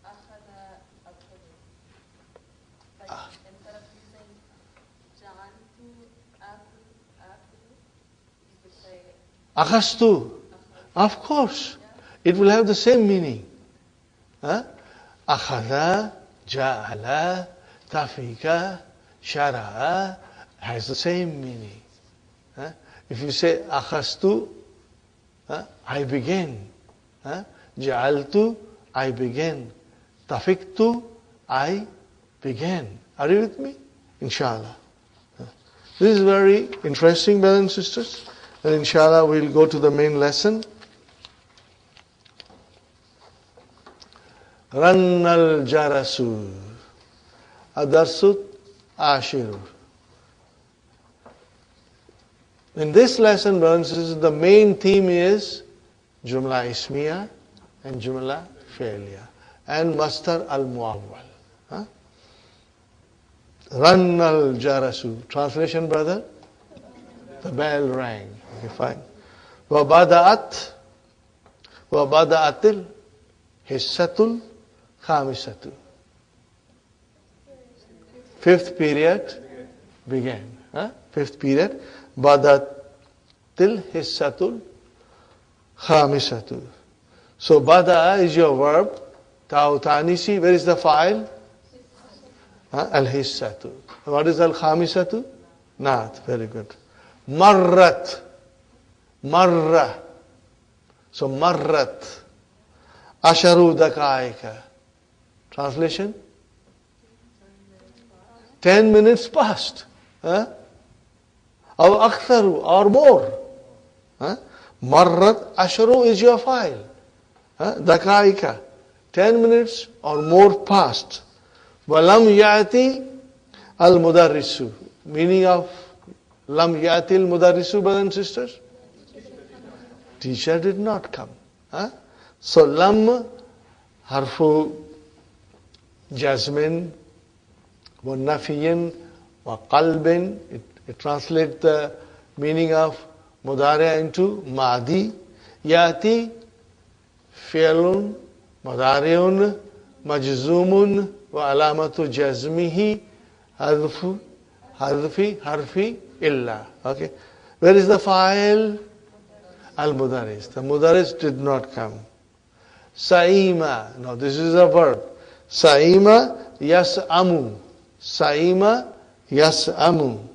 akhada akulu. Like instead of using ja'altu akulu, you could say Akhastu. Of course. It will have the same meaning. Akhada, ja'ala, tafika, shara'a has the same meaning. If you say akhastu, I began. Ja'altu, I began. Tafiktu, I began. Are you with me? Inshallah. This is very interesting, brothers and sisters. And inshallah we'll go to the main lesson. Rannal jarasu adarsut ashiru. In this lesson, brothers and sisters, the main theme is Jumla Ismiya and Jumla Fi'liya and Masdar al-Muawwal. Rannal jarasu. Translation, brother? The bell rang. Okay, fine. Wabada'atil hissatul khamisatu. Fifth period began. Fifth period. Badatil hissatul khamisatu. So bada'a is your verb. Ta'utanisi. Where is the file? Al-hissatu. What is al-khamisatu? Naat. Very good. Marrat. Marra. So marrat. Asharu dakaika. Translation? 10 minutes passed. Or aktharu, or more. Marrat asharu is your file. Dakaika. 10 minutes or more passed. Walam ya'ti al-mudarrisu. Meaning of Lam yatil mudarrisu, brothers and sisters? Teacher did not come. So lam harfu jazmin wa nafiyin wa qalbin. It translates the meaning of mudari into madi. Yati fi'lun mudariun majzumun wa alamatu jazmihi harfi illa. Okay. Where is the file? Al-Mudaris. The Mudaris did not come. Sa'ima. Now this is a verb. Sa'ima yas'amu. Sa'ima yas'amu.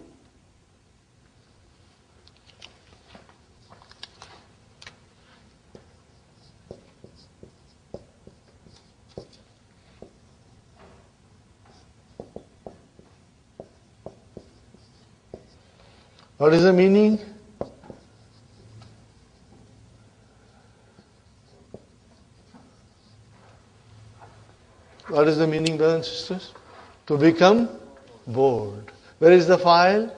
What is the meaning? What is the meaning, brothers and sisters? To become bored. Where is the file?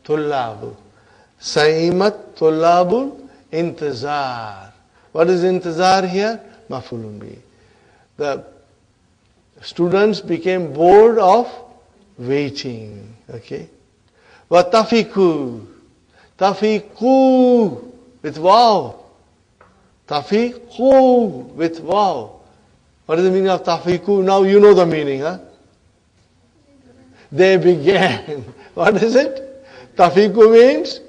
Tullabu. Sa'imat tullabul intizar. What is intizar here? Maf'ulun bi. The students became bored of waiting. Okay. Watafiku. Tafiku with waw. Tafiku with waw. What is the meaning of tafiku? Now you know the meaning, They began. What is it? Tafiku means,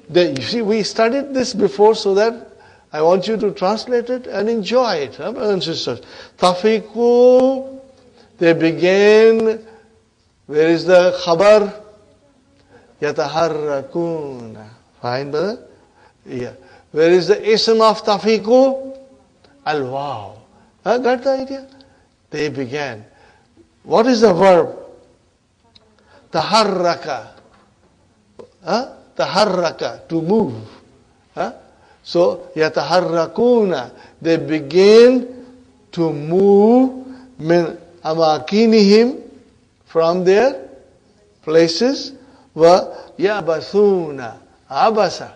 you see, we studied this before so that I want you to translate it and enjoy it, brothers and sisters. Tafiku, they began. Where is the khabar? Yataharrakuna. Fine, brother? Yeah. Where is the ism of tafiku? Al-waw. Got the idea? They began. What is the verb? taharraka. Taharraka, to move. So, yataharrakuna, they begin to move min amakinihim, from their places, wa yabathuna, abasa.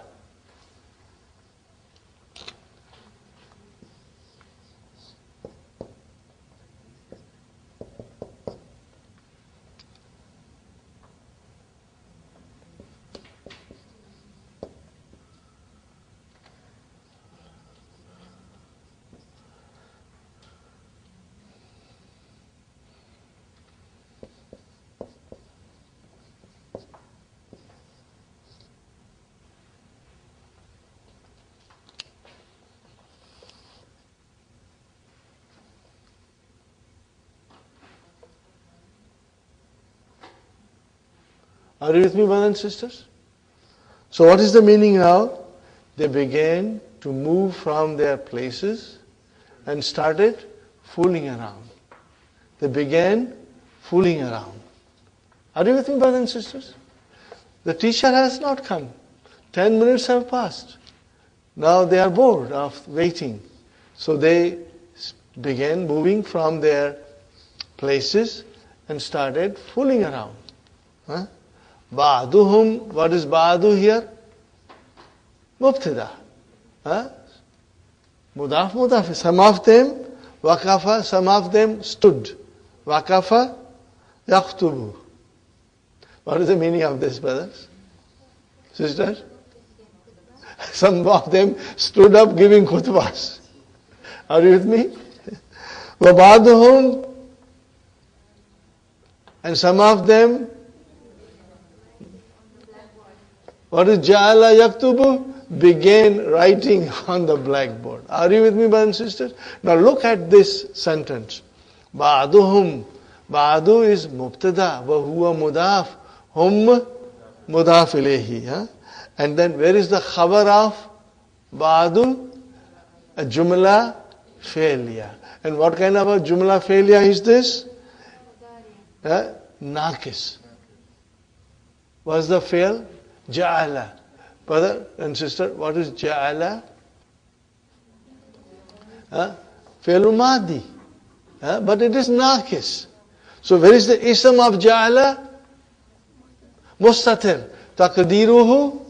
Are you with me, brothers and sisters? So what is the meaning now? They began to move from their places and started fooling around. They began fooling around. Are you with me, brothers and sisters? The teacher has not come. 10 minutes have passed. Now they are bored of waiting. So they began moving from their places and started fooling around. Ba'duhum, what is ba'du here? Mubtada. Mudaf. Some of them waqafa, some of them stood. Waqafa yakhtubu. What is the meaning of this, brothers? Sisters? Some of them stood up giving khutbahs. Are you with me? وَبَعْضُهُمْ, and some of them, what is ja'ala yaktubu? Began writing on the blackboard. Are you with me, brothers and sisters? Now look at this sentence. Ba'duhum. Ba'du is mubtada. Wa huwa mudaf. Hum mudaf ilayhi. And then where is the khabar of ba'du? A jumla failure. And what kind of a jumla failure is this? Naqis. What's the fail? Ja'ala. Brother and sister, what is ja'ala? Failul madi. But it is naqis. So where is the ism of ja'ala? Mustatir. Taqdiruhu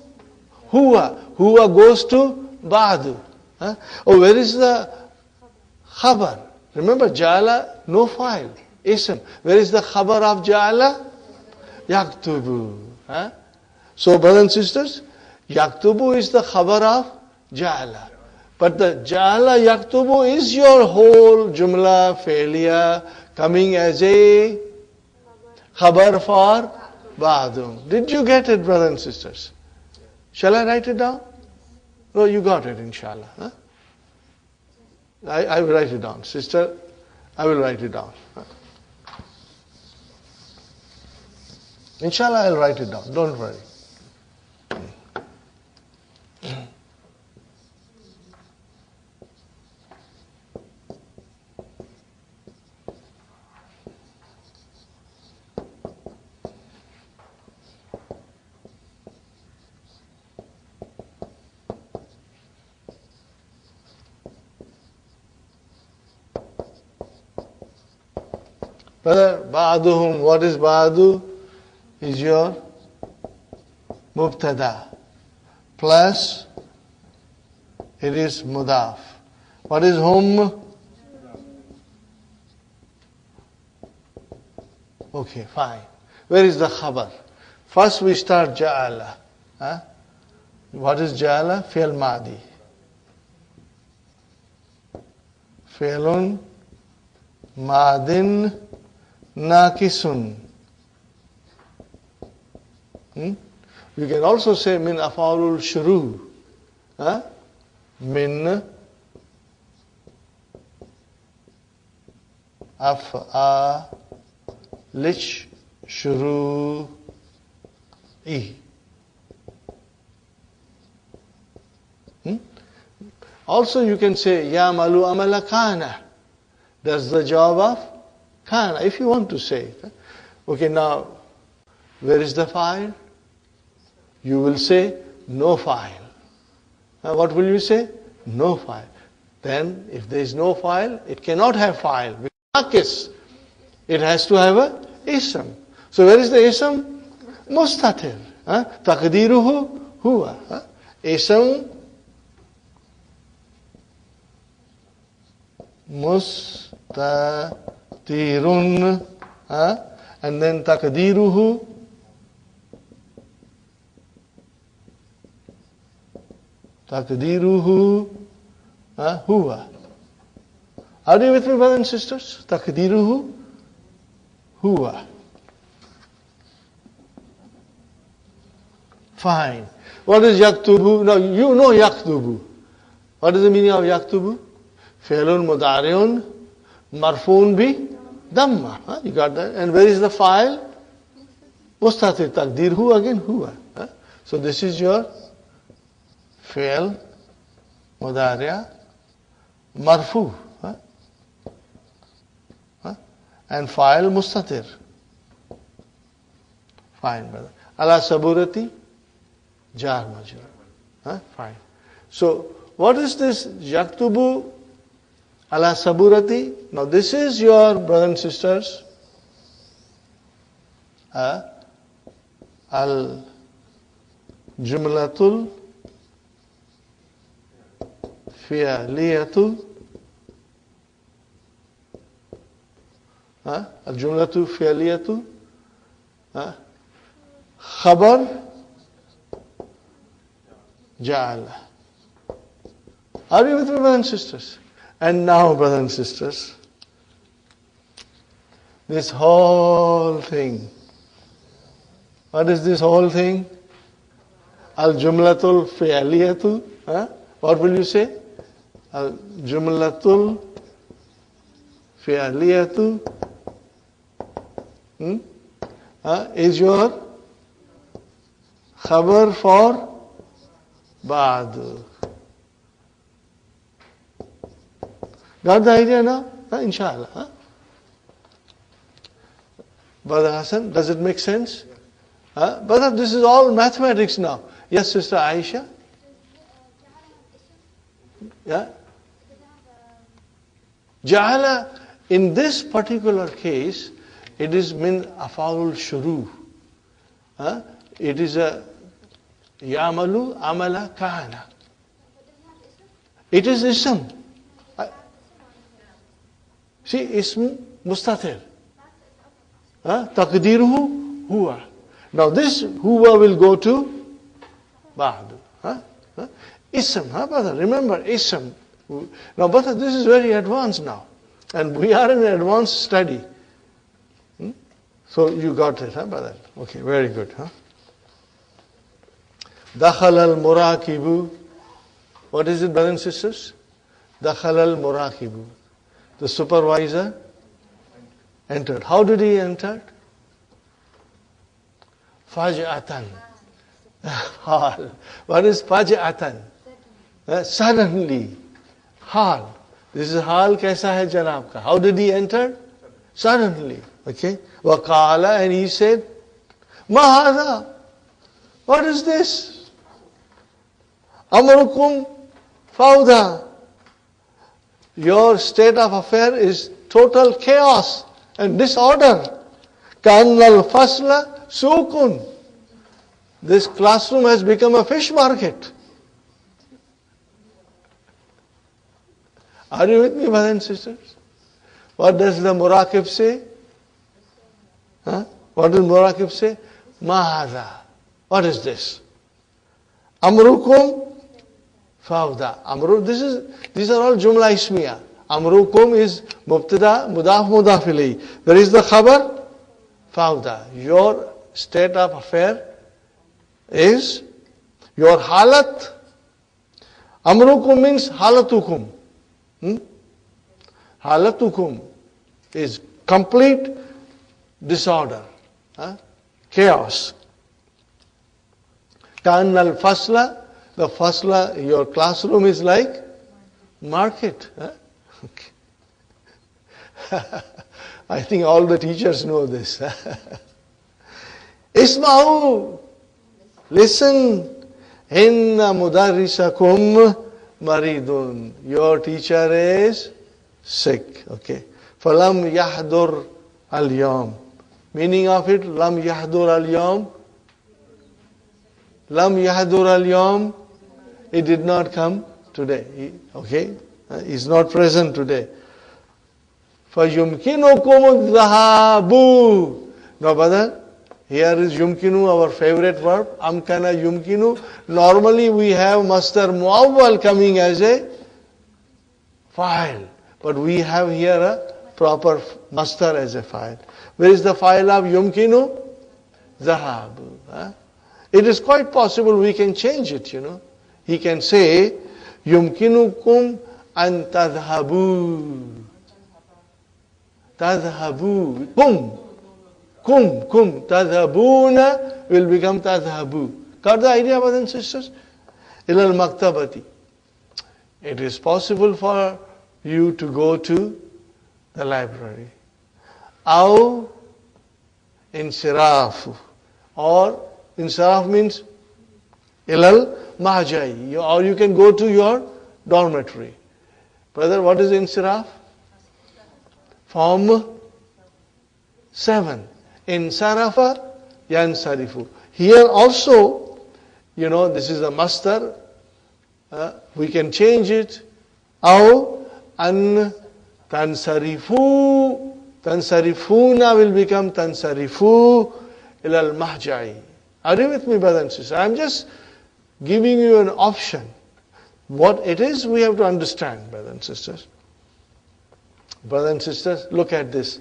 huwa. Huwa goes to ba'du. Oh, where is the khabar? Remember, ja'ala, no file. Ism. Where is the khabar of ja'ala? Yaktubu. So, brothers and sisters, yaktubu is the khabar of ja'ala. But the ja'ala yaktubu is your whole jumla failure coming as a khabar for ba'du. Did you get it, brothers and sisters? Shall I write it down? No, you got it, inshallah. I will write it down. Sister, I will write it down. Inshallah, I'll write it down. Don't worry. Brother, ba'duhum, what is ba'du? Is your mubtada. Plus, it is mudaf. What is hum? Okay, fine. Where is the khabar? First we start ja'ala. What is ja'ala? Fi'l madi. Fi'lun madin naqisun. You can also say min af'alul shuru. Min af'alish shuru'i. Also you can say ya'malu amala kana. That's the job of kana, if you want to say it. Okay, now Where is the file? You will say, no file. What will you say? No file. Then, if there is no file, it cannot have file. Because it has to have a ism. So where is the ism? Mustatir. Taqdiruhu huwa. Ism mustatirun. And then taqdiruhu huwa. Are you with me, brothers and sisters? Taqdiruhu huwa. Fine. What is yaktubu? Now you know yaktubu. What is the meaning of yaktubu? Fi'lun mudari'un marfuun bi damma. You got that? And where is the file? Mustatir. Taqdirhu again huwa. So this is your fi'l mudari' marfu. And file mustatir. Fine, brother. Ala saburati jar majrur. Fine. So what is this yaktubu ala saburati? Now this is your brothers and sisters al jumlatul fi'liyatu الجملة فعلية خبر جعل. Are you with me, brothers and sisters? And now, brothers and sisters, this whole thing. What is this whole thing? Al-jumlatul fi'liyatu. What will you say? Al-jumlatul fi'liyatu is your khabar for ba'du. Got the idea now? Inshallah. Brother Hassan, does it make sense? Brother, this is all mathematics now. Yes, Sister Aisha? Yeah? Ja'ala, in this particular case, it is min afa'ul shuru. It is a ya'malu amala kana. It is ism. See, ism mustatir. Taqdiruhu huwa. Now this huwa will go to ba'du. Ism, brother? Remember, ism. Now, brother, this is very advanced now. And we are in an advanced study. So you got it, brother? Okay, very good. Dakhal al-murakibu. What is it, brothers and sisters? Dakhal al-murakibu. The supervisor entered. How did he enter? Faj'atan. Hal. What is faj'atan? Suddenly. Hal. This is hal kaisa hai janab ka. How did he enter? Suddenly. Okay. Waqala, and he said, Ma hadha? What is this? Amrukum fawda. Your state of affair is total chaos and disorder. Kannal fasla sukun. This classroom has become a fish market. Are you with me, brothers and sisters? What does the Murakib say? What does Murakib say? Mahada. What is this? Amrukum fawda. These are all jumla ismiya. Amrukum is mubtada, mudaf, mudaf ilayhi. Where is the khabar? Fawda. Your state of affair is your halat. Amrukum means halatukum. Halatukum is complete disorder, chaos. Kan al fasla, the fasla, your classroom is like market. Okay. I think all the teachers know this. Isma'u, listen. Inna mudarrisakum maridun. Your teacher is sick. Okay. Falam yahdur al-yawm. Meaning of it, lam yahdur al-yawm. Lam yahdur al-yawm. He did not come today. Okay. He's not present today. فَيُمْكِنُكُمُ الذَّهَابُ. No, brother. Here is yumkinu, our favorite verb. Amkana yumkinu. Normally we have masdar muawwal coming as a file. But we have here a proper masdar as a file. Where is the file of yumkinu? Zahabu. It is quite possible we can change it, He can say, yumkinukum an tadhabu. Tadhabu. Kum. Tadhabuna will become tadhabu. Got the idea, brothers and sisters? Ilal maktabati. It is possible for you to go to the library. Aw insirafu. Or insiraf means ilal mahjai. Or you can go to your dormitory. Brother, what is insiraf? Form 7. Insarafa yansarifu. Here also, this is a masdar. We can change it. Aw an tansarifu. Tansarifuna will become tansarifu ilal mahjai. Are you with me, brothers and sisters? I am just giving you an option. What it is, we have to understand, brothers and sisters. Brothers and sisters, look at this.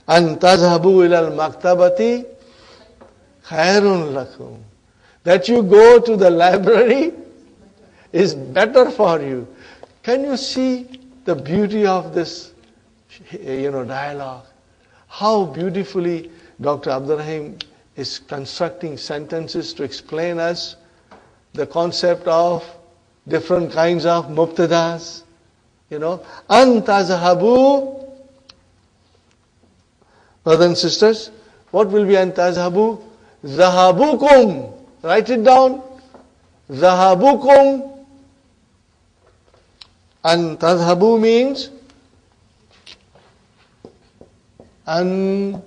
An tazhabu ilal maktabati khairun lakum. That you go to the library is better for you. Can you see the beauty of this, dialogue? How beautifully Dr. Abdurrahim is constructing sentences to explain us the concept of different kinds of mubtadas. An tazhabu. Brothers and sisters, what will be an tazhabu? Zahabukum. Write it down. Zahabukum. An tazhabu means an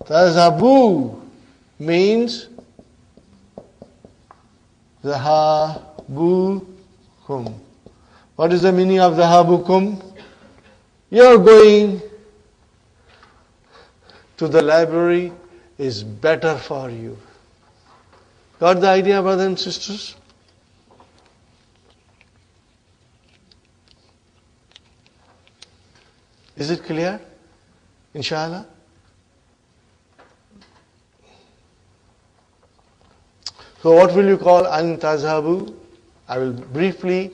tazhabu means zahabukum. What is the meaning of zahabukum? Your going to the library is better for you. Got the idea, brothers and sisters? Is it clear? Inshallah? So what will you call an tazhabu? I will briefly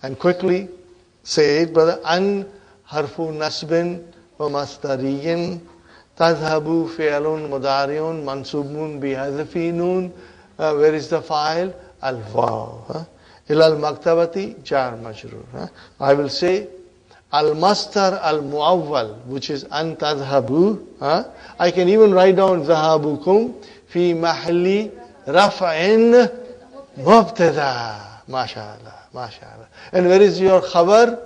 and quickly say it, brother. An harfu nasbin wa masdariyin. Tadhabu fi'alun mudariun mansubun bihadfi nun. Where is the file? Al-waw. Ilal maktabati jar majrur. I will say al-mastar al-muawwal, which is an tadhabu. I can even write down zahabukum fi mahalli raf'in mubtada. MashaAllah. MashaAllah. And where is your khabar?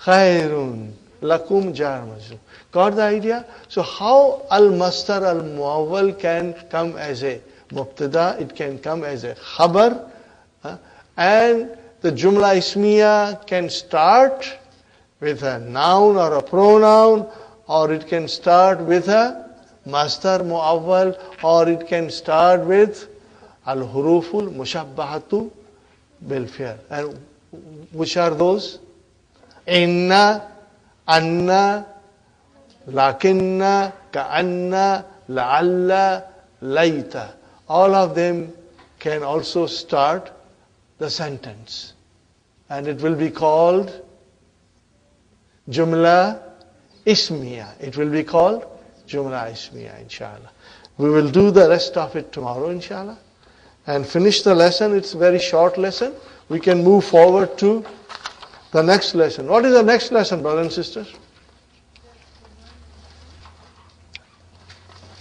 Khairun. Lakum jar majrur. Got the idea? So how al-mastar al-muawwal can come as a mubtada, it can come as a khabar, and the jumla ismiya can start with a noun or a pronoun, or it can start with a mastar muawwal, or it can start with al-huruful mushabbahatu bil fi'l. And which are those? Inna, anna, lakinna, ka'anna, la'alla, layta. All of them can also start the sentence. And it will be called Jumla Ismiya. It will be called Jumla Ismiya, inshallah. We will do the rest of it tomorrow, inshallah. And finish the lesson. It's a very short lesson. We can move forward to the next lesson. What is the next lesson, brothers and sisters?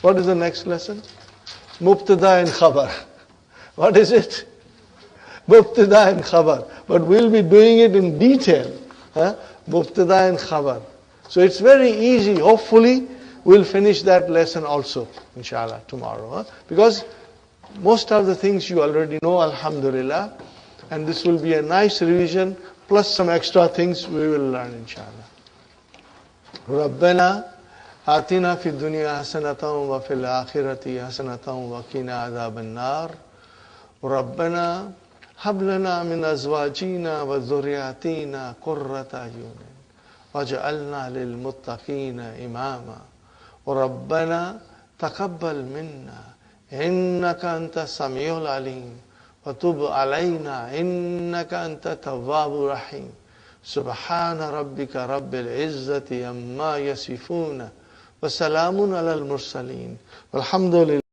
What is the next lesson? Mubtada and Khabar. What is it? Mubtada and Khabar. But we'll be doing it in detail. Mubtada and Khabar. So it's very easy. Hopefully, we'll finish that lesson also, inshallah, tomorrow. Because most of the things you already know, alhamdulillah. And this will be a nice revision, plus some extra things we will learn, inshallah. Rabbana atina fi dunya hasanatan wa fil akhirati hasanatan wa qina adhaban nar. Rabbana hab lana min azwajina wa dhurriyyatina qurrata a'yunin waj'alna lil muttaqina imama. Rabbana taqabbal minna innaka antas samiul alim wa tub alayna innaka antat tawwabur rahim. Subhana rabbika rabbil izzati amma yasifuna wa salamun alal mursaleen walhamdulillah.